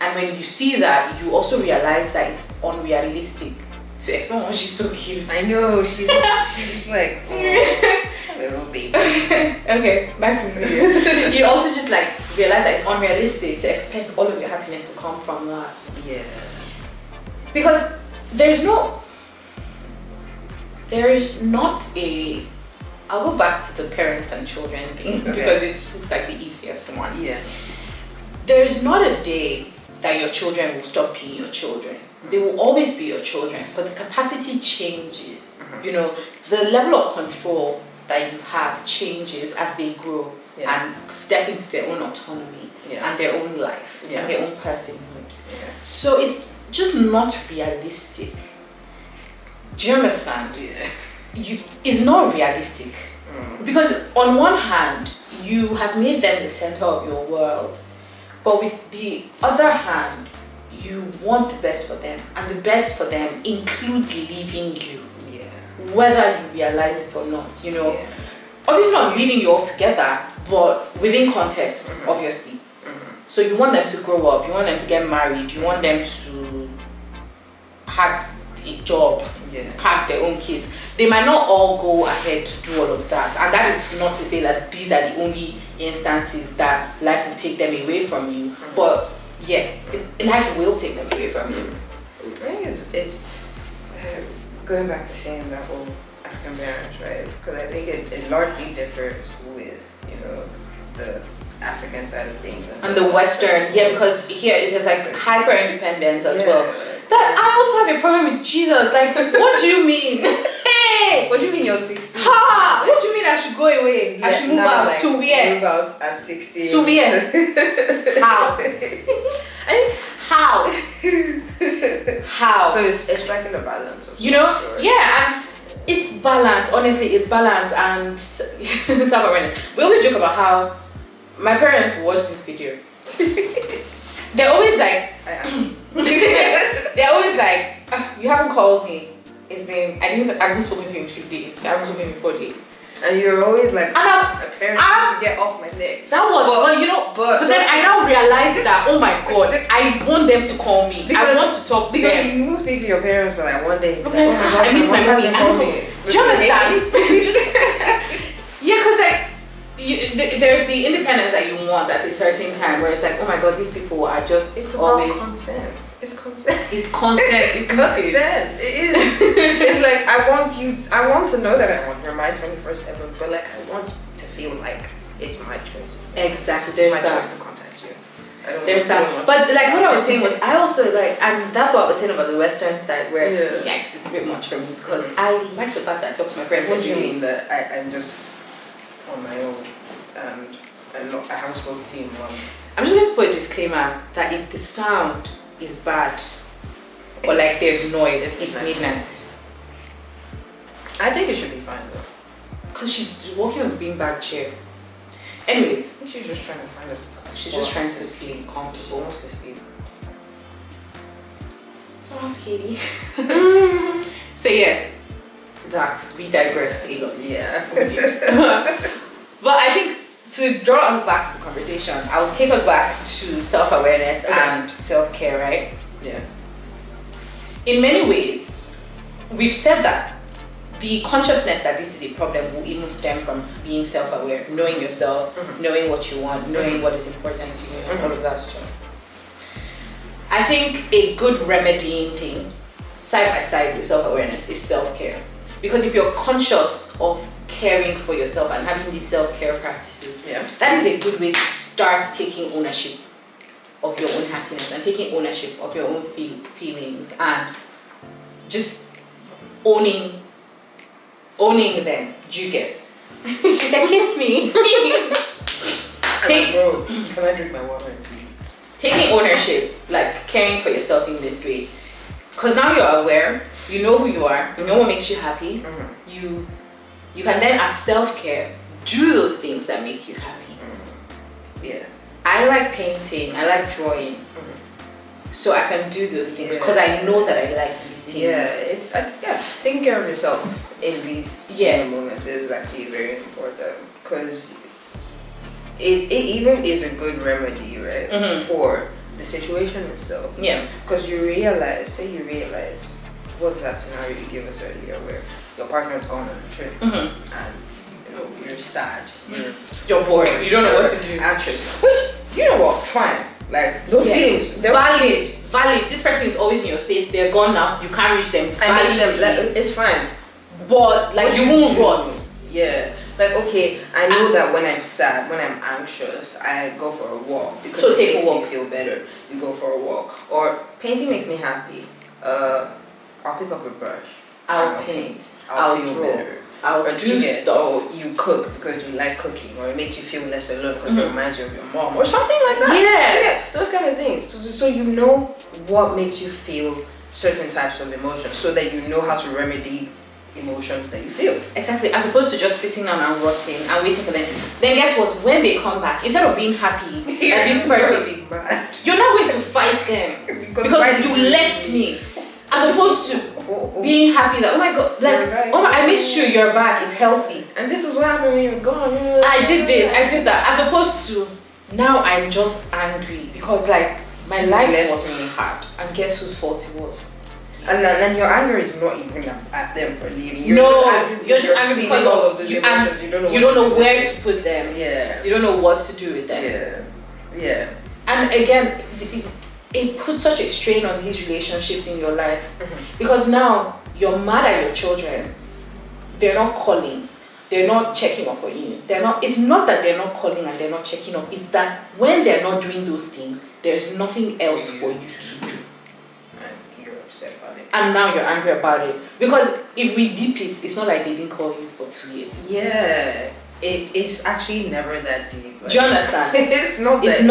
And when you see that, you also realize that it's unrealistic to expect. Oh, she's so cute. I know, she's just like, oh, little baby. Okay, back to the video. You also just like realize that it's unrealistic to expect all of your happiness to come from that. Yeah. Because there is not a, I'll go back to the parents and children thing because it's just like the easiest one. Yeah. There's not a day that your children will stop being your children. They will always be your children, but the capacity changes. The level of control that you have changes as they grow and step into their own autonomy and their own life and their own personhood. Yeah. So it's just not realistic. Do you understand? Yeah. It's not realistic. Because on one hand, you have made them the center of your world, but with the other hand, you want the best for them, and the best for them includes leaving you, whether you realize it or not. Obviously not leaving you altogether, but within context, obviously. So you want them to grow up, you want them to get married, you want them to have a job, have their own kids. They might not all go ahead to do all of that, and that is not to say that these are the only instances that life will take them away from you, but life will take them away from you. I think it's going back to saying that whole African parents, right? Because I think it largely differs with the African side of things and the Western, because here it is like hyper independence as well. That I also have a problem with Jesus. Like, what do you mean? Hey, what do you mean you're 16? Ha! What do you mean I should go away? I should move out like, to where? Move out at 16. To where? How? How? How? So it's striking a balance. Of Yeah, and it's balance. Honestly, it's balance and self-awareness. We always joke about how my parents watch this video. They're always like, they're always like, "Ah, you haven't called me. It's been, I haven't spoken to you in 2 days. I haven't spoken to you in 4 days." And you're always like, my parents need to get off my neck. That was, but then I now realized that, oh my god, I want them to call me. I want to talk to them. Because you won't speak to your parents, but like one day, like, oh my god, I miss my mommy. Do you understand? Yeah, because like, there's the independence that you want at a certain time where it's like, oh my god, these people are just always consent. It's consent. It's consent. It's consent. It is. It's like I want to know that you're my 21st ever, but like I want to feel like it's my choice. Exactly. There's my choice to contact you. There's that. But like what I was saying was, I also like, and that's what I was saying about the Western side, where yikes, it's a bit much for me because I like the fact that I talk to my parents. What do you mean that I'm just on my own and I haven't spoken to you in months? I'm just going to put a disclaimer that if the sound is bad or like there's noise, it's midnight. I think it should be fine though, because she's walking on the beanbag chair. Anyways, I think she's just trying to find a she's just trying to sleep comfortable. She wants to sleep. Soft Katie. So yeah, that we digressed a lot. Yeah. But I think to draw us back to the conversation, I'll take us back to self-awareness and self-care, right? Yeah. In many ways, we've said that the consciousness that this is a problem will even stem from being self-aware, knowing yourself, knowing what you want, knowing what is important to you, and all of that stuff. I think a good remedying thing, side by side with self-awareness, is self-care. Because if you're conscious of caring for yourself and having these self-care practices, that is a good way to start taking ownership of your own happiness and taking ownership of your own feelings and just owning them. Do you get? She said, kiss me. Bro, can I drink my water, please? Taking ownership, like caring for yourself in this way. Because now you're aware, you know who you are, you know what makes you happy. You can then, as self-care, do those things that make you happy. Yeah. I like painting, I like drawing. So I can do those things because I know that I like these things. Yeah, it's taking care of yourself in these moments is actually very important because it even is a good remedy, right, for the situation itself. Yeah. Because you realize, what's that scenario you gave us earlier where your partner's gone on a trip and you're sad, you're bored, you don't know what to do, anxious, which, you know what, fine. Like those feelings, they're valid. This person is always in your space. They're gone now. You can't reach them. It's fine. But like you won't rot. Yeah. Like okay, I know that when I'm sad, when I'm anxious, I go for a walk because it makes me feel better. You go for a walk. Or painting makes me happy. I'll pick up a brush. I'll paint. I'll feel draw. better. I'll do stuff. Or you cook because you like cooking, or it makes you feel less alone because it reminds you of your mom, or something like that. Yes. Those kind of things. So you know what makes you feel certain types of emotions, so that you know how to remedy emotions that you feel. Exactly. As opposed to just sitting down and rotting and waiting for them. Then guess what? When they come back, instead of being happy that this person, you're not going to fight them because you left me. As opposed to being happy that, oh my god, like, I made sure you're back, it's healthy. And this is what happened when you're gone. I did this, I did that. As opposed to, now I'm just angry because like, my life wasn't hard. And guess whose fault it was? And then your anger is not even at them for leaving. You're just angry because all of those emotions. You don't know where to put them. Yeah. You don't know what to do with them. Yeah. And again, it puts such a strain on these relationships in your life because now you're mad at your children. They're not calling. They're not checking up on you. It's not that they're not calling and they're not checking up. It's that when they're not doing those things, there's nothing else for you to do. And you're upset about it. And now you're angry about it. Because if we deep it's not like they didn't call you for 2 years. Yeah. It is actually never that deep. Like, do you understand? It's not that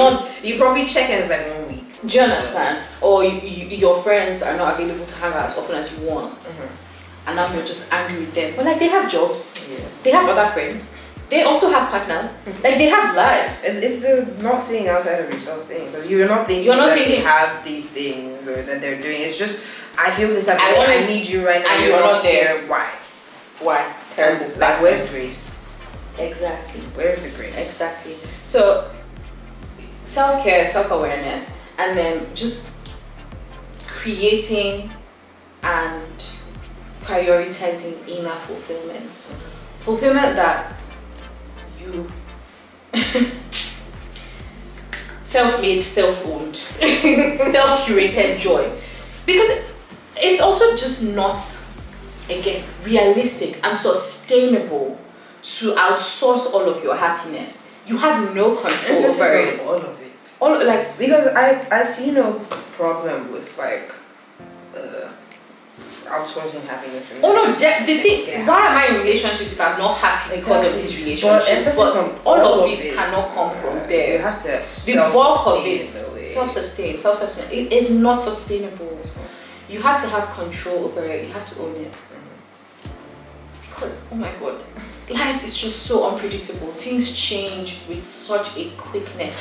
deep. You probably check in like 1 week. Do you understand? Or your friends are not available to hang out as often as you want. and now you're just angry with them. But like, they have jobs, Yeah. they have other friends, they also have partners, like they have lives. It's the not seeing outside of yourself thing, because you're not thinking they have these things or that they're doing. It's just, I feel this type of way, I need you right now, and you're not there. Why? Terrible. Like, where's grace? Exactly. Where's the grace? Exactly. So self-care, self-awareness, and then just creating and prioritizing inner fulfillment. Fulfillment that you self-made, self-owned, self-curated joy. Because it's also just not, again, realistic and sustainable to outsource all of your happiness. You have no control over it. All of it. Because I see no problem with like outsourcing happiness. Oh no, the thing. Why am I in relationships if I'm not happy because of these relationships? But all of it cannot come from there. You have to the bulk of it, self-sustain. It is not sustainable. You have to have control over it. You have to own it. Because, oh my god, life is just so unpredictable. Things change with such a quickness.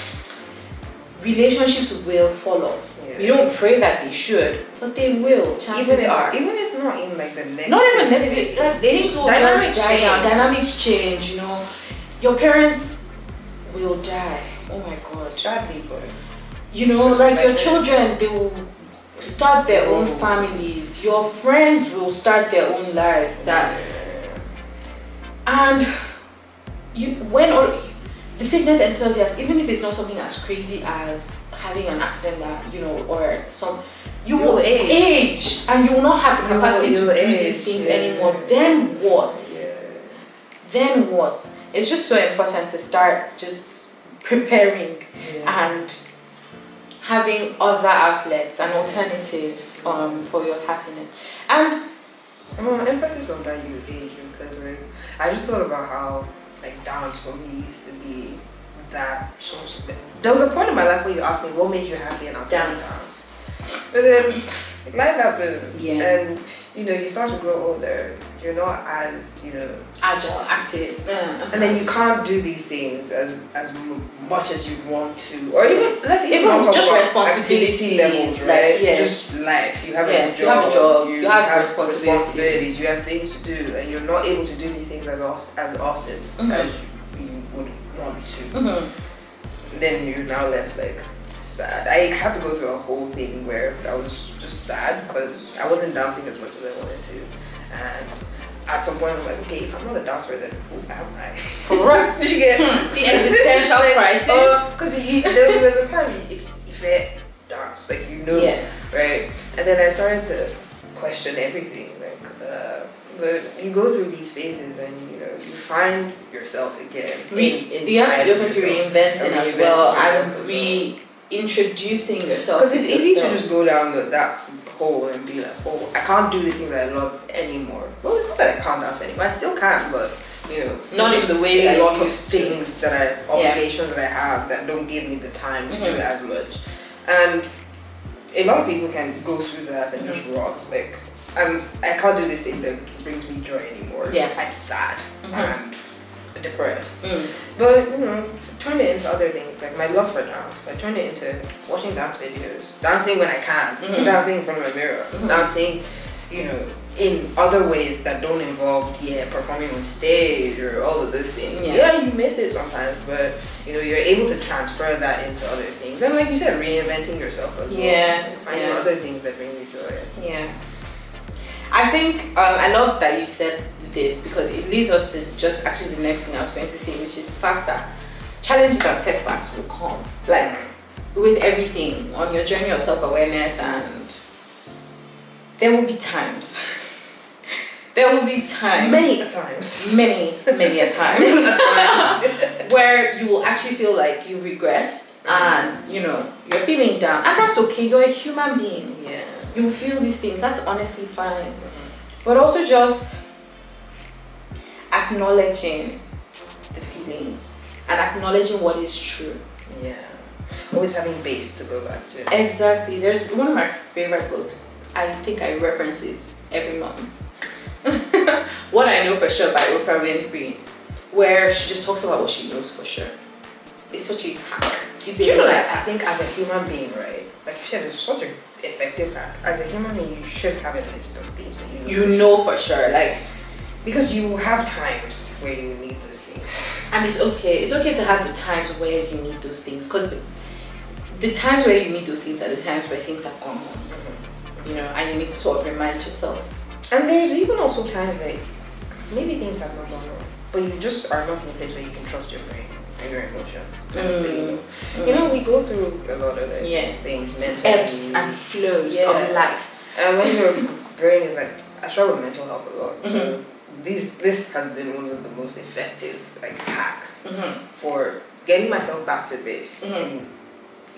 Relationships will fall off. Yeah. We don't pray that they should, but they will. Chances are. Even if not in like the negative. Not even negative. Like, they just will just die down. Dynamics change, you know. Your parents will die. Oh my god. Sadly, but you know, like your children, they will start their own families. Your friends will start their own lives. And the fitness enthusiast, even if it's not something as crazy as having an accident that, you know, or you will age and you will not have the capacity to do these things anymore. Then what? Then what? It's just so important to start just preparing and having other outlets and alternatives for your happiness. And emphasis on that you age, because like, I just thought about how like dance for me used to be that source of there was a point in my life where you asked me what made you happy, and I was dance. But then life happens, and you know, you start to grow older, you're not as, you know, agile, active, and then you can't do these things as much as you want to, or even let's even just responsibility levels, right? Like, just life. You have a job, you have responsibilities, you have things to do, and you're not able to do these things as often as you would want to. Then you're now left like sad. I had to go through a whole thing where I was just sad because I wasn't dancing as much as I wanted to, and at some point I'm like, okay, if I'm not a dancer, then who am I? Correct. You get the existential crisis. Because there was a time if I dance, like, you know, right? And then I started to question everything, like, but you go through these phases and, you know, you find yourself again. You have to be open to reinventing as well, and reintroducing yourself. Because it's easy to just go down that hole and be like, oh, I can't do this thing that I love anymore. Well, it's not that I can't dance anymore. I still can, but, you know, not in the way a lot of things that obligations that I have that don't give me the time to do it as much. And a lot of people can go through that and just rot. Like, I can't do this thing that brings me joy anymore. I'm sad and depressed. But, you know, turn it into other things. Like my love for dance, I turn it into watching dance videos, dancing when I can, dancing in front of a mirror, dancing, you know, in other ways that don't involve performing on stage or all of those things. You miss it sometimes, but you know, you're able to transfer that into other things. And like you said, reinventing yourself as well. Finding other things that bring you joy. I think I love that you said this, because it leads us to just actually the next thing I was going to say, which is the fact that challenges and setbacks will come, like with everything on your journey of self-awareness, and there will be times. There will be times. Many a times. Many a times. Where you will actually feel like you regressed and, you know, you're feeling down. And that's okay. You're a human being. You feel these things. That's honestly fine. But also just acknowledging the feelings and acknowledging what is true. Always having base to go back to. Exactly. There's one of my favorite books. I think I reference it every month. What I Know for Sure by Oprah Winfrey, where she just talks about what she knows for sure. It's such a hack. Do you know that I think as a human being, right? Like you said, it's such an effective hack. As a human being, you should have a list of things that you know for sure. Like, because you will have times where you need those things. And it's okay. It's okay to have the times where you need those things, because the times where you need those things are the times where things have gone on. You know, and you need to sort of remind yourself. And there's even also times like maybe things have not gone wrong, but you just are not in a place where you can trust your brain and your emotions. You know, we go through a lot of things, mentally, ebbs and flows of life. And when your brain is like, I struggle with mental health a lot. So this has been one of the most effective like hacks for getting myself back to this. And,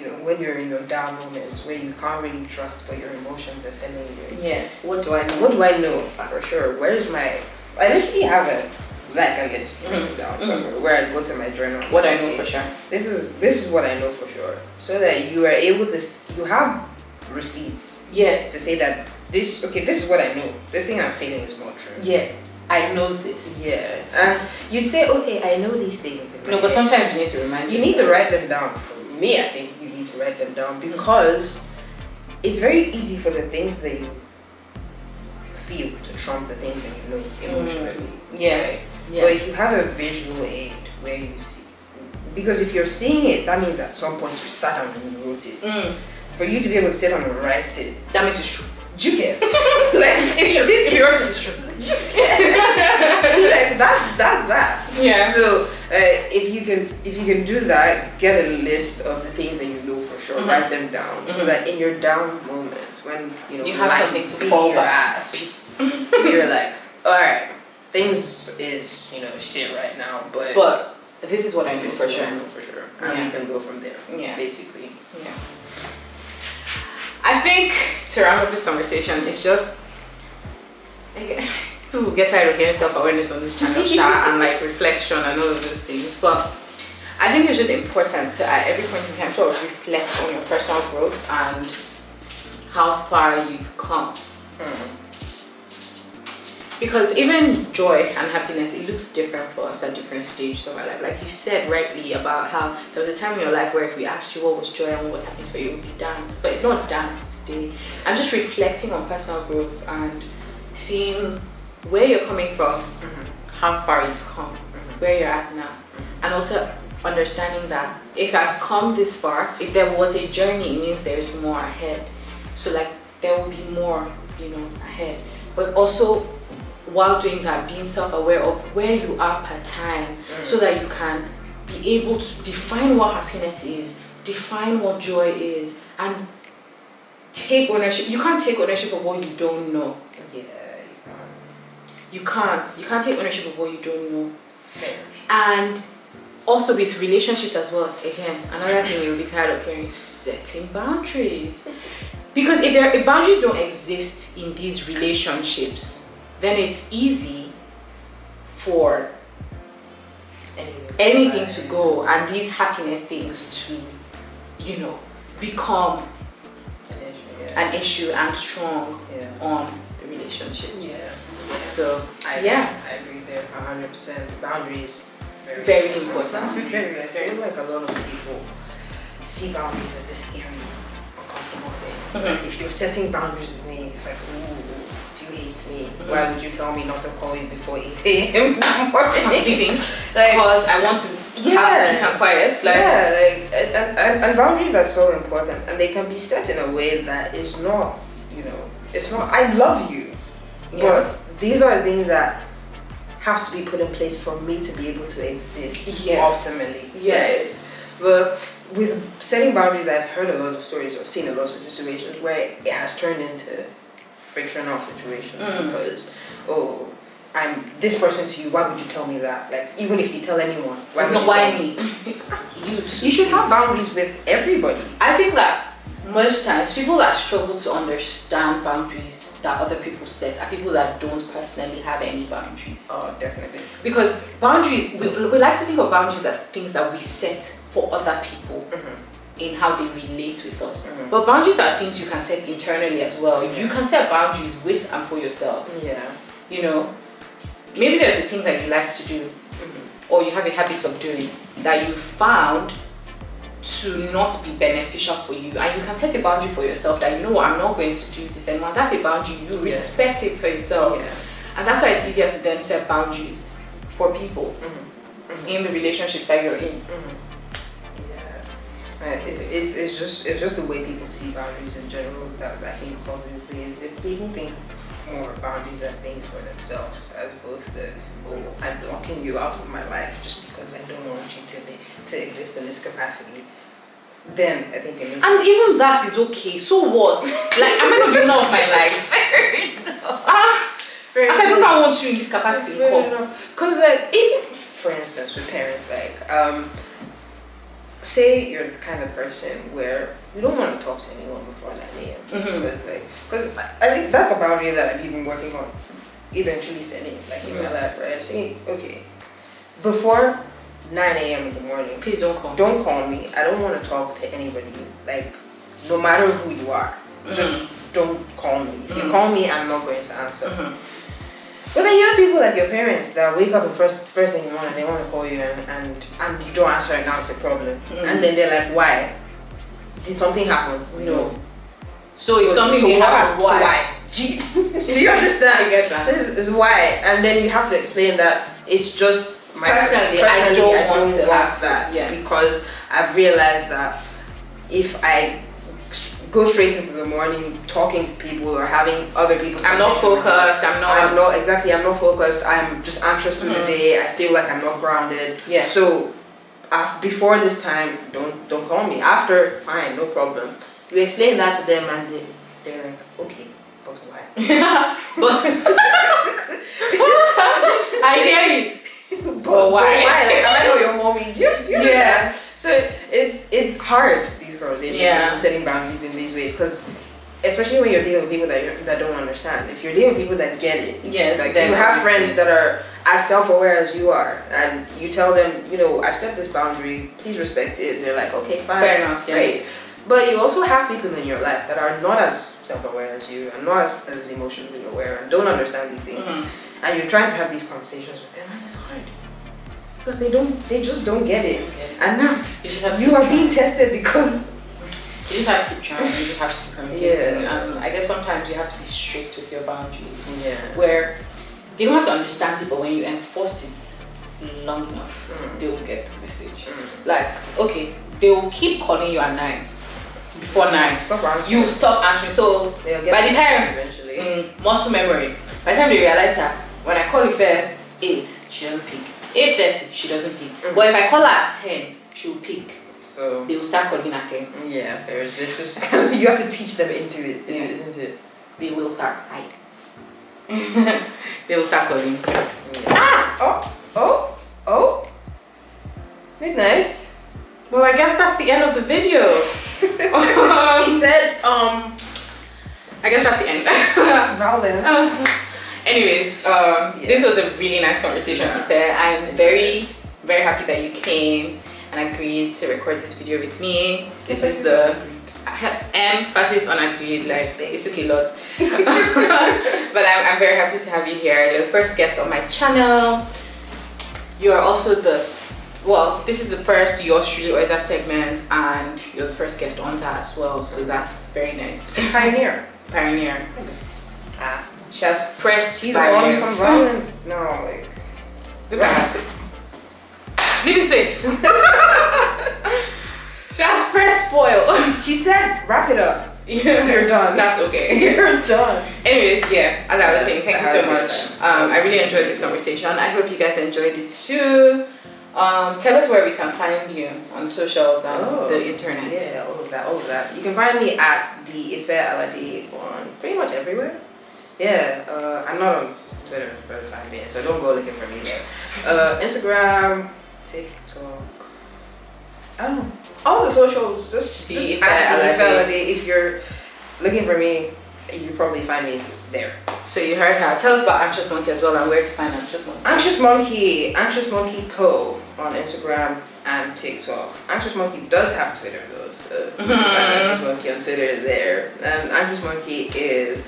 you know, when you're in your down moments where you can't really trust what your emotions are telling you. Yeah. What do I know? What do I know for sure? Where's my? I literally have a like I get down somewhere where I go to my journal. What I know for sure. This is what I know for sure. So that you are able to, you have receipts. Yeah. To say that this is what I know. This thing I'm feeling is not true. Yeah. I know this. Yeah. And you'd say, okay, I know these things. No, but sometimes you need to remind yourself. You need to write them down. For me, I think you need to write them down because it's very easy for the things that you feel to trump the things that you know emotionally. Yeah. But if you have a visual aid where you see, because if you're seeing it, that means at some point you sat down and you wrote it. For you to be able to sit down and write it, that means it's true. You get like it's true. If you wrote it, it's true. Like that's that. Yeah. So if you can do that, get a list of the things that you know for sure. Write them down so that in your down moments, when you have something to fall back, you're like, all right, things is shit right now, but this is what I know for sure. And we can go from there. Yeah. Basically. Yeah. I think to round up this conversation, it's just people get tired of hearing self-awareness on this channel, and like reflection and all of those things. But I think it's just important to at every point in time sort of reflect on your personal growth and how far you've come. Because even joy and happiness, it looks different for us at different stages of our life. Like you said rightly about how there was a time in your life where if we asked you what was joy and what was happiness for you, it would be dance. But it's not dance today. I'm just reflecting on personal growth and seeing where you're coming from, how far you've come, where you're at now. And also understanding that if I've come this far, if there was a journey, it means there's more ahead. So like there will be more, ahead. But also, while doing that, being self-aware of where you are per time so that you can be able to define what happiness is, define what joy is, and take ownership. You can't take ownership of what you don't know. Yeah, you can't take ownership of what you don't know. And also with relationships as well, again, another thing you'll be tired of hearing is setting boundaries. Because if boundaries don't exist in these relationships, then it's easy for anything to go and these happiness things to, become an issue and strong on the relationships. Yeah. So I agree there 100%. Boundaries very important. I feel like a lot of people see boundaries as this scary, uncomfortable thing. Like if you're setting boundaries with me, it's like, ooh, do you hate me? Why would you tell me not to call you before 8 a.m. I'm sleeping because I want to have peace and quiet. And boundaries are so important, and they can be set in a way that is not, it's not, I love you, but these are things that have to be put in place for me to be able to exist optimally. Yes. Right? But with setting boundaries, I've heard a lot of stories or seen a lot of situations where it has turned into frictional situations because, I'm this person to you, why would you tell me that? Like, even if you tell anyone, why me? You should have boundaries with everybody. I think that most times people that struggle to understand boundaries that other people set are people that don't personally have any boundaries. Oh, definitely. Because boundaries, we like to think of boundaries as things that we set for other people in how they relate with us. But boundaries are things you can set internally as well. You can set boundaries with and for yourself. Yeah. maybe there's a thing that you like to do, or you have a habit of doing that you found to not be beneficial for you, and you can set a boundary for yourself that, you know what, I'm not going to do this anymore. That's a boundary. You respect it for yourself, and that's why it's easier to then set boundaries for people in the relationships that you're in. It's just the way people see boundaries in general that I think causes this. If people think more boundaries are things for themselves as opposed to, oh, I'm blocking you out of my life just because I don't want you to exist in this capacity, then I think it and even that is okay. So what? Like, am I not giving out of my life? Fair enough. As I don't want you in this capacity. Because like, even for instance with parents, like say you're the kind of person where you don't want to talk to anyone before 9 a.m. Because I think that's a boundary that I'm even working on eventually setting, like in my life, right? Saying, okay, before 9 a.m. in the morning, please don't call me. I don't want to talk to anybody, like, no matter who you are, just don't call me. If you call me, I'm not going to answer. But then you have people like your parents that wake up and first thing in the morning, they want to call you and you don't answer, and now it's a problem. And then they're like, why? Did something happen? No. So if something happened, why? Do you understand? I get that. This is why. And then you have to explain that it's just my personally I don't want that. Because I've realized that if I go straight into the morning talking to people or having other people, I'm not focused. I'm not focused. I'm just anxious through the day. I feel like I'm not grounded. So before this time, don't call me. After, fine, no problem. You explain that to them and they're like, okay, but why? But I hear you. But why? Like, am I not your mommy? Do you understand? So it's hard, these conversations, setting boundaries in these ways, because especially when you're dealing with people that don't understand. If you're dealing with people that get it, like you have friends that are as self-aware as you are, and you tell them, you know, I've set this boundary, please respect it. They're like, okay, fine, fair enough, great. But you also have people in your life that are not as self-aware as you, and not as emotionally aware, and don't understand these things. And you're trying to have these conversations with them, and it's hard. Because they just don't get it. And now you are being tested because you just have to keep trying. You just have to keep communicating. I guess sometimes you have to be strict with your boundaries. Where they don't have to understand people. When you enforce it long enough, they will get the message. Like, okay, they will keep calling you at 9. Before 9, you stop answering. So by the time, eventually, muscle memory. By the time they realize that when I call Ife 8, she doesn't pick. 8:30, she doesn't pick. But if I call her at 10, she'll pick. So they will start calling at 10. Yeah, there's just you have to teach them into it, isn't it? They will start. They will start calling. Oh! Midnight. Well, I guess that's the end of the video. He said, I guess that's the end. Anyways, this was a really nice conversation with her. I'm very, very happy that you came and agreed to record this video with me. This is the emphasis on agreed, like it took a lot. But I'm very happy to have you here. You're the first guest on my channel. You are also this is the first Yours Truly Oiza segment, and you're the first guest on that as well, so that's very nice. Pioneer. She has pressed. She's on some violence. No, like, look at it. Leave his face. She has pressed spoil. She said, wrap it up. You're done. That's okay. You're done. Anyways, as I was saying, thank you so much. I really enjoyed this conversation. I hope you guys enjoyed it too. Tell us where we can find you on socials and the internet. Yeah, all of that. You can find me at the Ife Alade on pretty much everywhere. I'm not on Twitter for the time being, so don't go looking for me there. Instagram, TikTok, I don't know. All the socials, just at the Ife Alade. If you're looking for me, you probably find me there. So you heard her. Tell us about Anxious Monkey as well, and where to find Anxious Monkey. anxiousmonkeyco on Instagram and TikTok. Anxious Monkey does have Twitter though, so Anxious Monkey on Twitter there. And Anxious Monkey is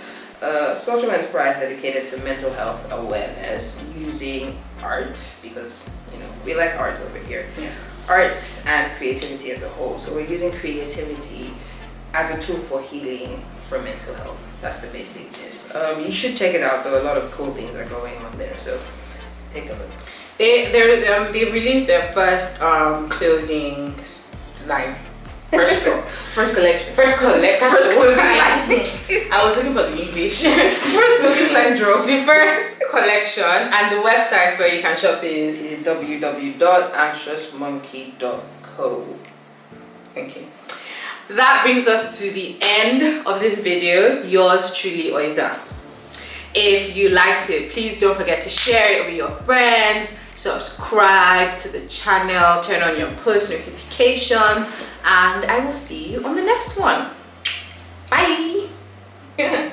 a social enterprise dedicated to mental health awareness using art, because we like art over here. Yes. Art and creativity as a whole. So we're using creativity as a tool for healing for mental health. That's the basic gist. You should check it out though. A lot of cool things are going on there, so take a look. They released their first clothing line. First collection. I was looking for the English. First clothing line drop. The first collection, and the website where you can shop is www.anxiousmonkeyco. Thank you. That brings us to the end of this video. Yours truly, Oiza. If you liked it, please don't forget to share it with your friends, subscribe to the channel, turn on your post notifications, and I will see you on the next one. Bye. Bye.